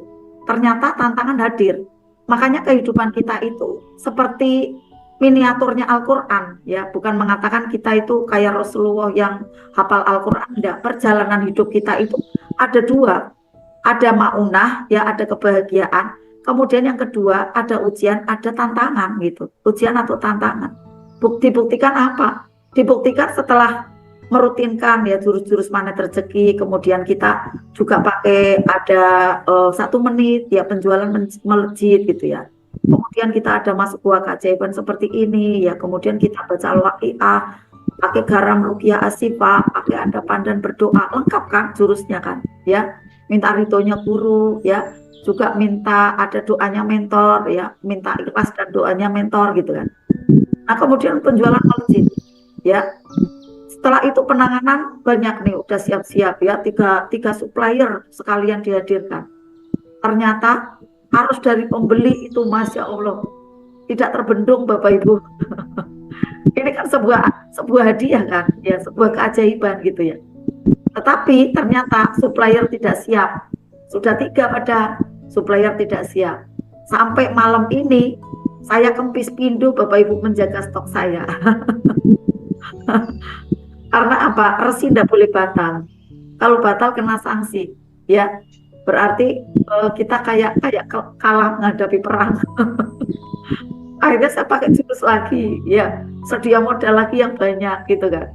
Speaker 3: ternyata tantangan hadir. Makanya kehidupan kita itu seperti miniaturnya Al-Quran, ya, bukan mengatakan kita itu kayak Rasulullah yang hafal Al-Quran, enggak. Perjalanan hidup kita itu ada dua, ada maunah, ya, ada kebahagiaan, kemudian yang kedua ada ujian, ada tantangan gitu, ujian atau tantangan. Dibuktikan apa? Dibuktikan setelah merutinkan ya jurus-jurus magnet rezeki, kemudian kita juga pakai ada 1 menit ya penjualan melejit gitu ya. Kemudian kita ada masuk gua keajaiban seperti ini ya, kemudian kita baca Al-Waqiah, pakai garam ruqyah asifah, pakai ada pandan berdoa, lengkap kan jurusnya kan ya. Minta ridhonya guru ya, juga minta ada doanya mentor ya, minta ikhlas dan doanya mentor gitu kan. Nah, kemudian penjualan melejit ya. Setelah itu penanganan banyak nih, udah siap-siap ya, tiga supplier sekalian dihadirkan. Ternyata harus dari pembeli itu, Masya Allah, tidak terbendung Bapak Ibu. Ini kan sebuah hadiah kan, ya, sebuah keajaiban gitu ya. Tetapi ternyata supplier tidak siap. Sudah 3 pada supplier tidak siap. Sampai malam ini saya kempis pindu Bapak Ibu menjaga stok saya. Karena apa? Resi tidak boleh batal. Kalau batal kena sanksi, ya. Berarti kita kayak kalah menghadapi perang. Akhirnya saya pakai jurus lagi, ya. Sedia modal lagi yang banyak, gitu kan.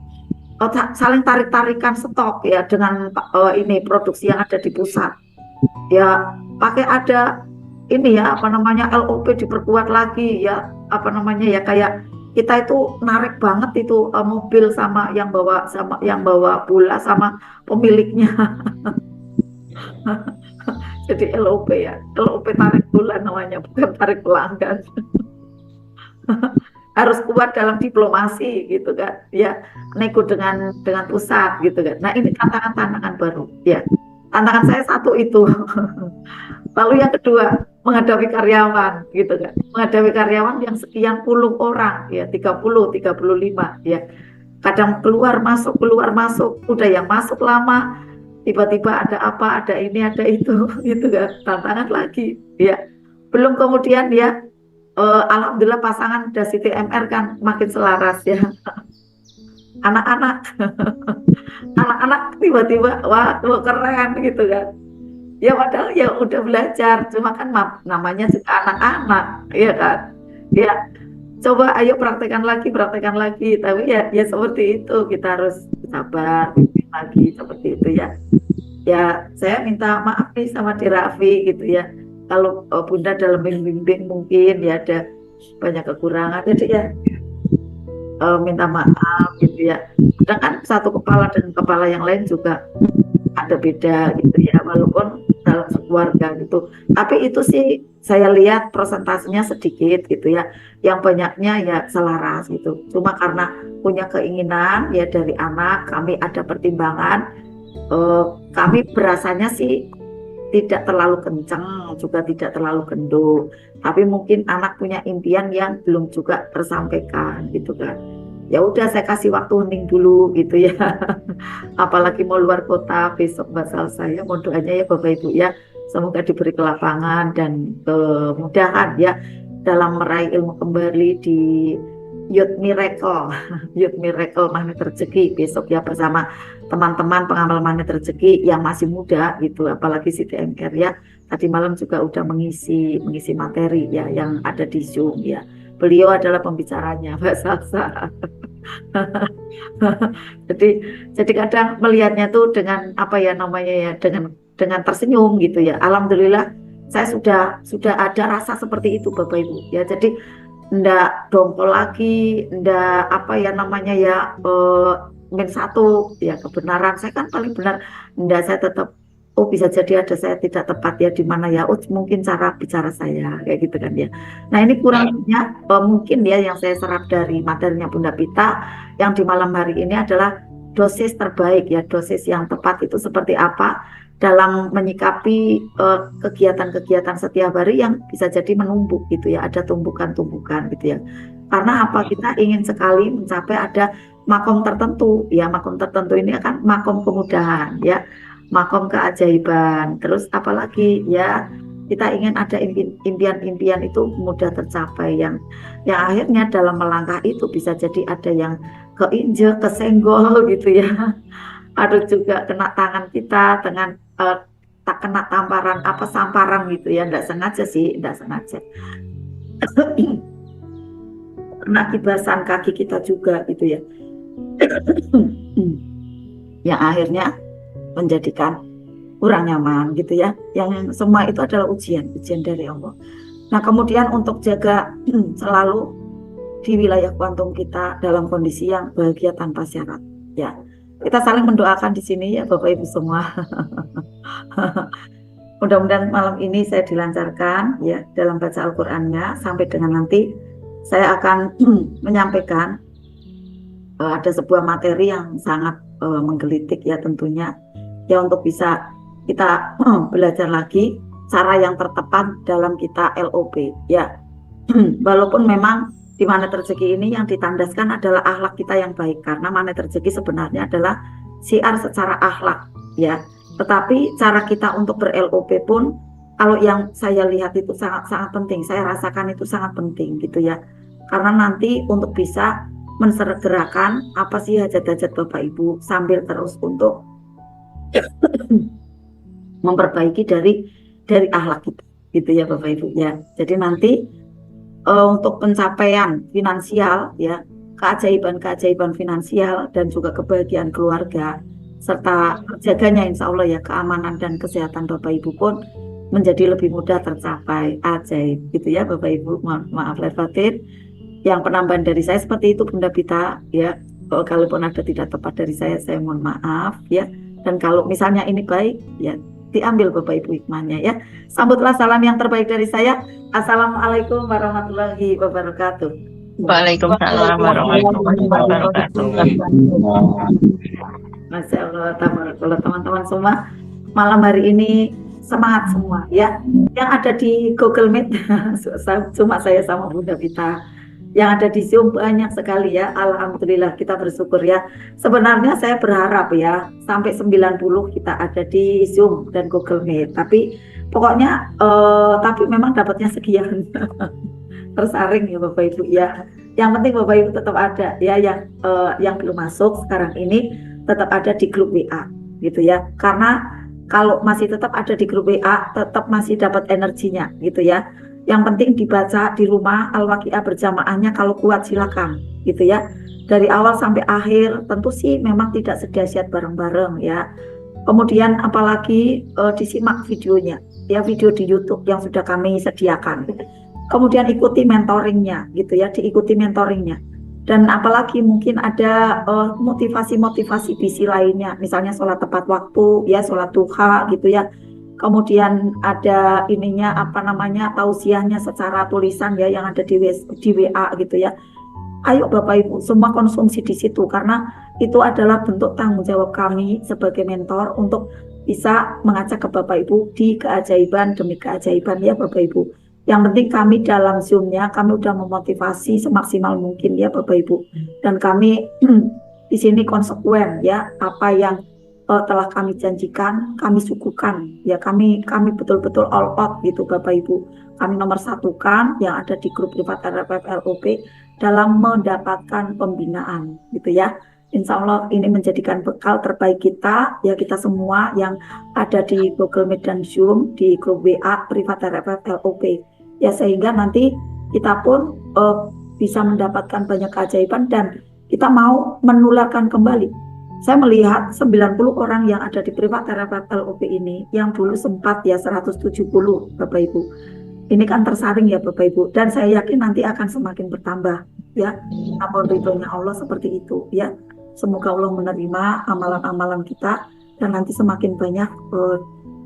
Speaker 3: Saling tarik-tarikan stok ya dengan ini produksi yang ada di pusat. Ya, pakai ada ini ya apa namanya LOP diperkuat lagi ya, apa namanya ya kayak kita itu narik banget itu mobil sama yang bawa bola sama pemiliknya. Jadi LOP ya, LOP tarik bola namanya, bukan tarik pelanggan. Harus kuat dalam diplomasi gitu kan, ya, nego dengan pusat gitu kan. Nah, ini tantangan baru ya. Tantangan saya satu itu. Lalu yang kedua, menghadapi karyawan gitu kan. Menghadapi karyawan yang sekian puluh orang ya, 30, 35 ya. Kadang keluar masuk, udah yang masuk lama, tiba-tiba ada apa, ada ini, ada itu gitu kan. Tantangan lagi ya. Belum kemudian ya alhamdulillah pasangan udah CTMR kan makin selaras ya. Anak-anak tiba-tiba wah keren gitu kan. Ya padahal ya udah belajar, cuma kan namanya juga anak-anak, ya kan. Ya coba ayo praktekkan lagi, tapi ya seperti itu, kita harus sabar lagi seperti itu ya. Ya saya minta maaf nih sama Dirafi gitu ya. Kalau Bunda dalam bimbing mungkin ya ada banyak kekurangan, jadi ya minta maaf gitu ya. Sedangkan satu kepala dengan kepala yang lain juga ada beda gitu ya, walaupun dalam keluarga gitu. Tapi itu sih saya lihat prosentasenya sedikit gitu ya. Yang banyaknya ya selaras gitu. Cuma karena punya keinginan ya dari anak, kami ada pertimbangan. Kami berasanya sih tidak terlalu kencang, juga tidak terlalu gendut. Tapi mungkin anak punya impian yang belum juga tersampaikan gitu kan. Ya udah saya kasih waktu hening dulu gitu ya. Apalagi mau luar kota besok Mbak Salsa ya, mohon doanya ya Bapak Ibu ya. Semoga diberi kelapangan dan kemudahan ya dalam meraih ilmu kembali di Youth Miracle, Youth Miracle Magnet Rezeki besok ya, bersama teman-teman pengamal magnet rezeki yang masih muda gitu, apalagi si TMR ya. Tadi malam juga udah mengisi materi ya yang ada di Zoom ya. Beliau adalah pembicaranya Mbak Salsa. jadi kadang melihatnya tuh dengan apa ya namanya ya, dengan tersenyum gitu ya. Alhamdulillah saya sudah ada rasa seperti itu Bapak Ibu ya. Jadi ndak dongkol lagi, ndak apa ya namanya ya min satu ya kebenaran saya kan paling benar, enggak saya tetap bisa jadi ada saya tidak tepat ya di mana ya, mungkin cara bicara saya kayak gitu kan ya. Nah ini kurang lebihnya mungkin ya yang saya serap dari materinya Bunda Pita yang di malam hari ini adalah dosis terbaik ya, dosis yang tepat itu seperti apa dalam menyikapi kegiatan-kegiatan setiap hari yang bisa jadi menumpuk gitu ya, ada tumbukan-tumbukan gitu ya. Karena apa, kita ingin sekali mencapai ada makom tertentu ya, makom tertentu ini akan makom kemudahan ya, makom keajaiban, terus apalagi ya kita ingin ada impian-impian itu mudah tercapai yang akhirnya dalam melangkah itu bisa jadi ada yang keinjek, kesenggol gitu ya, ada juga kena tangan kita dengan tak kena tamparan apa samparan gitu ya, enggak sengaja sih, enggak sengaja kena kibasan kaki kita juga gitu ya. Yang akhirnya menjadikan kurang nyaman gitu ya. Yang semua itu adalah ujian dari Allah. Nah kemudian untuk jaga selalu di wilayah kuantum kita dalam kondisi yang bahagia tanpa syarat ya. Kita saling mendoakan di sini ya Bapak Ibu semua. Mudah-mudahan malam ini saya dilancarkan ya dalam baca Al-Qur'annya, sampai dengan nanti saya akan menyampaikan ada sebuah materi yang sangat menggelitik ya tentunya ya, untuk bisa kita belajar lagi cara yang tertepat dalam kita LOP ya. Walaupun memang di mana rezeki ini yang ditandaskan adalah akhlak kita yang baik, karena mana rezeki sebenarnya adalah syiar secara akhlak ya. Tetapi cara kita untuk ber-LOP pun kalau yang saya lihat itu sangat-sangat penting, saya rasakan itu sangat penting gitu ya. Karena nanti untuk bisa mensegerakan apa sih hajat-hajat Bapak Ibu sambil terus untuk memperbaiki dari akhlak kita gitu ya Bapak Ibu ya. Jadi nanti untuk pencapaian finansial ya, keajaiban-keajaiban finansial dan juga kebahagiaan keluarga serta terjaganya insya Allah ya keamanan dan kesehatan Bapak Ibu pun menjadi lebih mudah tercapai, ajaib gitu ya Bapak Ibu. Maaf lahir batin. Yang penambahan dari saya seperti itu Bunda Pita ya. Kalaupun ada tidak tepat dari saya mohon maaf ya. Dan kalau misalnya ini baik ya diambil Bapak Ibu hikmahnya ya. Sambutlah salam yang terbaik dari saya. Assalamualaikum warahmatullahi wabarakatuh.
Speaker 1: Waalaikumsalam warahmatullahi wabarakatuh.
Speaker 3: Masya Allah, tabarakallah teman-teman semua. Malam hari ini semangat semua ya. Yang ada di Google Meet cuma saya sama Bunda Pita. Yang ada di Zoom banyak sekali ya. Alhamdulillah kita bersyukur ya. Sebenarnya saya berharap ya sampai 90 kita ada di Zoom dan Google Meet. Tapi pokoknya tapi memang dapatnya sekian. Tersaring ya Bapak Ibu ya. Yang penting Bapak Ibu tetap ada ya, yang belum masuk sekarang ini tetap ada di grup WA gitu ya. Karena kalau masih tetap ada di grup WA tetap masih dapat energinya gitu ya. Yang penting dibaca di rumah Al-Waqiah berjamaahnya kalau kuat silakan gitu ya. Dari awal sampai akhir tentu sih memang tidak sedahsyat bareng-bareng ya. Kemudian apalagi disimak videonya ya, video di YouTube yang sudah kami sediakan. Kemudian ikuti mentoringnya gitu ya, diikuti mentoringnya. Dan apalagi mungkin ada motivasi-motivasi visi lainnya, misalnya sholat tepat waktu ya, sholat duha gitu ya. Kemudian ada ininya apa namanya tausiahnya secara tulisan ya yang ada di WA gitu ya. Ayo Bapak Ibu semua konsumsi di situ, karena itu adalah bentuk tanggung jawab kami sebagai mentor untuk bisa mengajak ke Bapak Ibu di keajaiban demi keajaiban ya Bapak Ibu. Yang penting kami dalam Zoom-nya kami udah memotivasi semaksimal mungkin ya Bapak Ibu. Dan kami di sini konsekuen ya, apa yang telah kami janjikan kami suguhkan ya, kami betul-betul all out gitu Bapak Ibu. Kami nomor satukan yang ada di grup privat RFF LOP dalam mendapatkan pembinaan gitu ya. Insya Allah ini menjadikan bekal terbaik kita ya, kita semua yang ada di Google Meet dan Zoom di grup WA privat RFF LOP ya, sehingga nanti kita pun bisa mendapatkan banyak keajaiban dan kita mau menularkan kembali. Saya melihat 90 orang yang ada di privat RFF LOP ini yang dulu sempat ya 170 Bapak Ibu. Ini kan tersaring ya Bapak Ibu, dan saya yakin nanti akan semakin bertambah ya. Ampun ridhonya Allah seperti itu ya. Semoga Allah menerima amalan-amalan kita dan nanti semakin banyak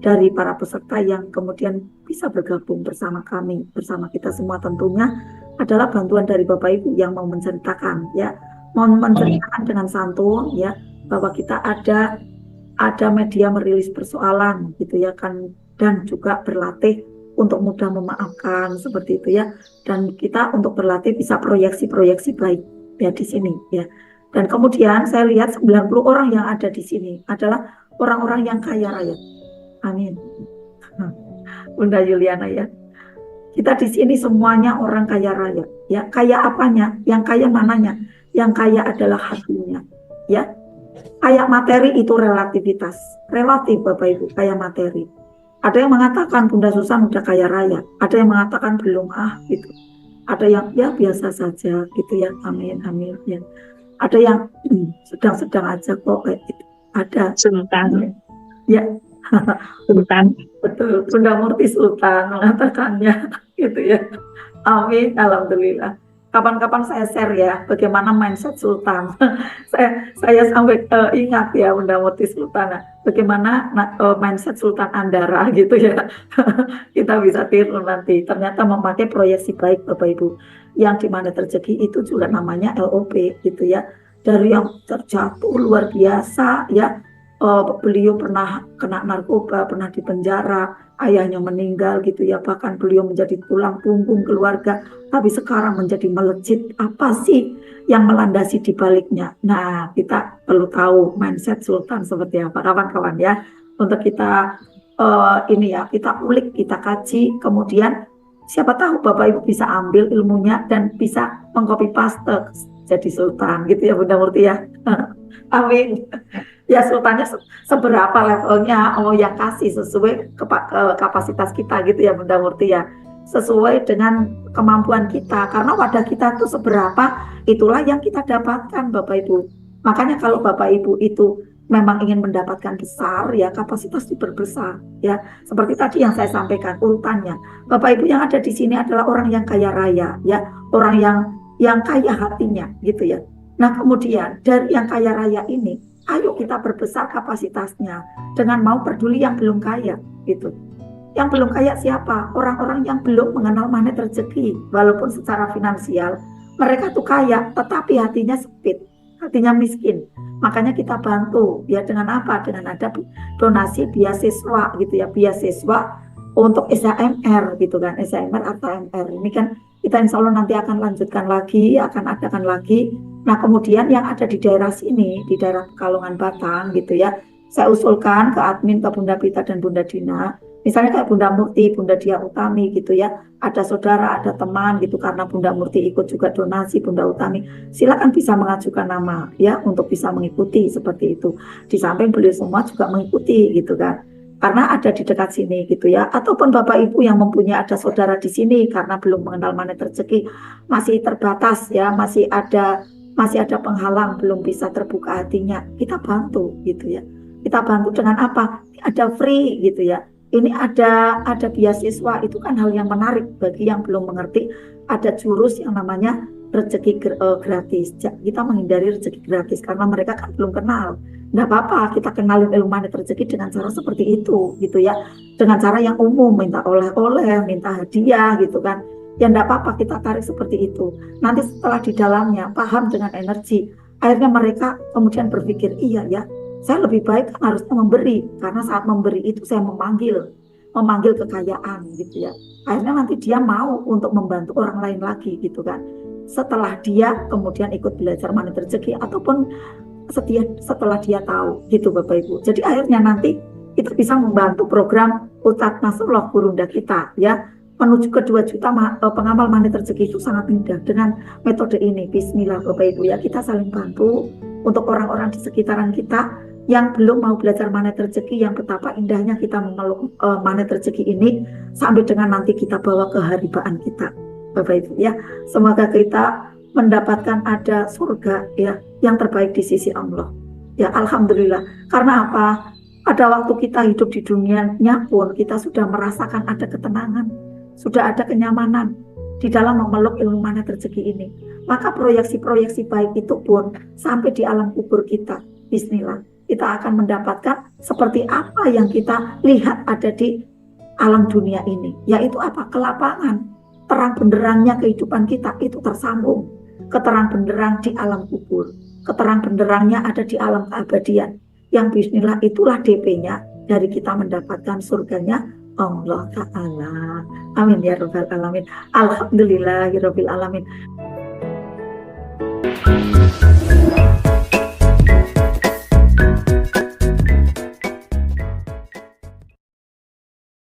Speaker 3: dari para peserta yang kemudian bisa bergabung bersama kami, bersama kita semua tentunya adalah bantuan dari Bapak Ibu yang mau menceritakan ya, mau menceritakan dengan santun ya, bahwa kita ada media merilis persoalan gitu ya kan, dan juga berlatih untuk mudah memaafkan seperti itu ya, dan kita untuk berlatih bisa proyeksi-proyeksi baik ya di sini ya. Dan kemudian saya lihat 90 orang yang ada di sini adalah orang-orang yang kaya raya. Amin. Bunda Yuliana ya. Kita di sini semuanya orang kaya raya ya. Kaya apanya? Yang kaya mananya? Yang kaya adalah hatinya ya. Kaya materi itu relativitas. Relatif Bapak Ibu, kaya materi. Ada yang mengatakan Bunda Susan udah kaya raya, ada yang mengatakan belum gitu. Ada yang ya biasa saja gitu ya. Amin amin ya. Ada yang sedang-sedang aja kok kayak gitu. Ada
Speaker 2: Sultan.
Speaker 3: ya.
Speaker 2: Sultan.
Speaker 3: Betul, Bunda Murti Sultan mengatakannya gitu ya. Amin, alhamdulillah. Kapan-kapan saya share ya bagaimana mindset Sultan. saya sampai ingat ya Bunda Murti Sultan, bagaimana mindset Sultan Andara gitu ya. Kita bisa tiru nanti. Ternyata memakai proyeksi baik Bapak Ibu, yang dimana rezeki itu juga namanya LOP gitu ya. Dari yang terjatuh luar biasa ya. Beliau pernah kena narkoba, pernah dipenjara, ayahnya meninggal gitu ya, bahkan beliau menjadi tulang punggung keluarga, tapi sekarang menjadi melejit. Apa sih yang melandasi di baliknya? Nah, kita perlu tahu mindset Sultan seperti apa, kawan-kawan ya, untuk kita ini ya, kita ulik, kita kaji, kemudian siapa tahu Bapak Ibu bisa ambil ilmunya dan bisa mengcopy paste jadi Sultan gitu ya Bunda Murti ya. Amin. Ya sultannya seberapa levelnya yang kasih sesuai ke kapasitas kita gitu ya Bunda Murti ya, sesuai dengan kemampuan kita, karena wadah kita tuh seberapa itulah yang kita dapatkan Bapak Ibu. Makanya kalau Bapak Ibu itu memang ingin mendapatkan besar ya, kapasitas diperbesar ya, seperti tadi yang saya sampaikan urutannya. Bapak Ibu yang ada di sini adalah orang yang kaya raya ya, orang yang kaya hatinya gitu ya. Nah kemudian dari yang kaya raya ini, ayo kita perbesar kapasitasnya dengan mau peduli yang belum kaya gitu. Yang belum kaya siapa? Orang-orang yang belum mengenal magnet rezeki. Walaupun secara finansial mereka tuh kaya, tetapi hatinya sempit, hatinya miskin. Makanya kita bantu ya dengan apa? Dengan ada donasi beasiswa gitu ya, beasiswa untuk SHMR gitu kan, SHMR atau MR ini kan kita insya Allah nanti akan lanjutkan lagi, akan adakan lagi. Nah kemudian yang ada di daerah sini, di daerah Pekalongan Batang gitu ya, saya usulkan ke admin, ke Bunda Pita dan Bunda Dina, misalnya kayak Bunda Murti, Bunda Dia Utami gitu ya, ada saudara, ada teman gitu, karena Bunda Murti ikut juga donasi, Bunda Utami, silakan bisa mengajukan nama ya untuk bisa mengikuti seperti itu. Di samping beliau semua juga mengikuti gitu kan, karena ada di dekat sini gitu ya, ataupun Bapak Ibu yang mempunyai ada saudara di sini karena belum mengenal magnet rezeki, masih terbatas ya, masih ada penghalang, belum bisa terbuka hatinya, kita bantu gitu ya. Kita bantu dengan apa? Ada free gitu ya. Ini ada beasiswa, itu kan hal yang menarik bagi yang belum mengerti. Ada jurus yang namanya rezeki gratis. Kita menghindari rezeki gratis karena mereka kan belum kenal. Nggak apa-apa, kita kenalin ilmu magnet rezeki dengan cara seperti itu gitu ya. Dengan cara yang umum, minta oleh-oleh, minta hadiah gitu kan. Ya enggak apa-apa, kita tarik seperti itu. Nanti setelah di dalamnya paham dengan energi, akhirnya mereka kemudian berpikir, iya ya, saya lebih baik kan harusnya memberi, karena saat memberi itu saya memanggil kekayaan gitu ya. Akhirnya nanti dia mau untuk membantu orang lain lagi gitu kan. Setelah dia kemudian ikut belajar magnet rezeki ataupun setelah dia tahu gitu Bapak Ibu. Jadi akhirnya nanti kita bisa membantu program Ustadz Nasrullah Gurunda kita ya, menuju ke 2 juta pengamal magnet rezeki itu sangat mudah dengan metode ini. Bismillah Bapak Ibu ya, kita saling bantu untuk orang-orang di sekitaran kita yang belum mau belajar magnet rezeki, yang betapa indahnya kita memeluk magnet rezeki ini sampai dengan nanti kita bawa ke haribaan kita Bapak Ibu ya. Semoga kita mendapatkan ada surga ya yang terbaik di sisi Allah ya, alhamdulillah. Karena apa? Pada waktu kita hidup di dunianya pun kita sudah merasakan ada ketenangan, sudah ada kenyamanan di dalam memeluk ilmu magnet rezeki ini. maka proyeksi-proyeksi baik itu pun sampai di alam kubur kita. Bismillah, kita akan mendapatkan seperti apa yang kita lihat ada di alam dunia ini, yaitu apa? Kelapangan. Terang benderangnya kehidupan kita itu tersambung. Keterang benderang di alam kubur, keterang benderangnya ada di alam keabadian. Yang bismillah itulah DP-nya dari kita mendapatkan surganya Allah Ta'ala. Amin ya Rabbal Alamin. Alhamdulillahirabbil alamin.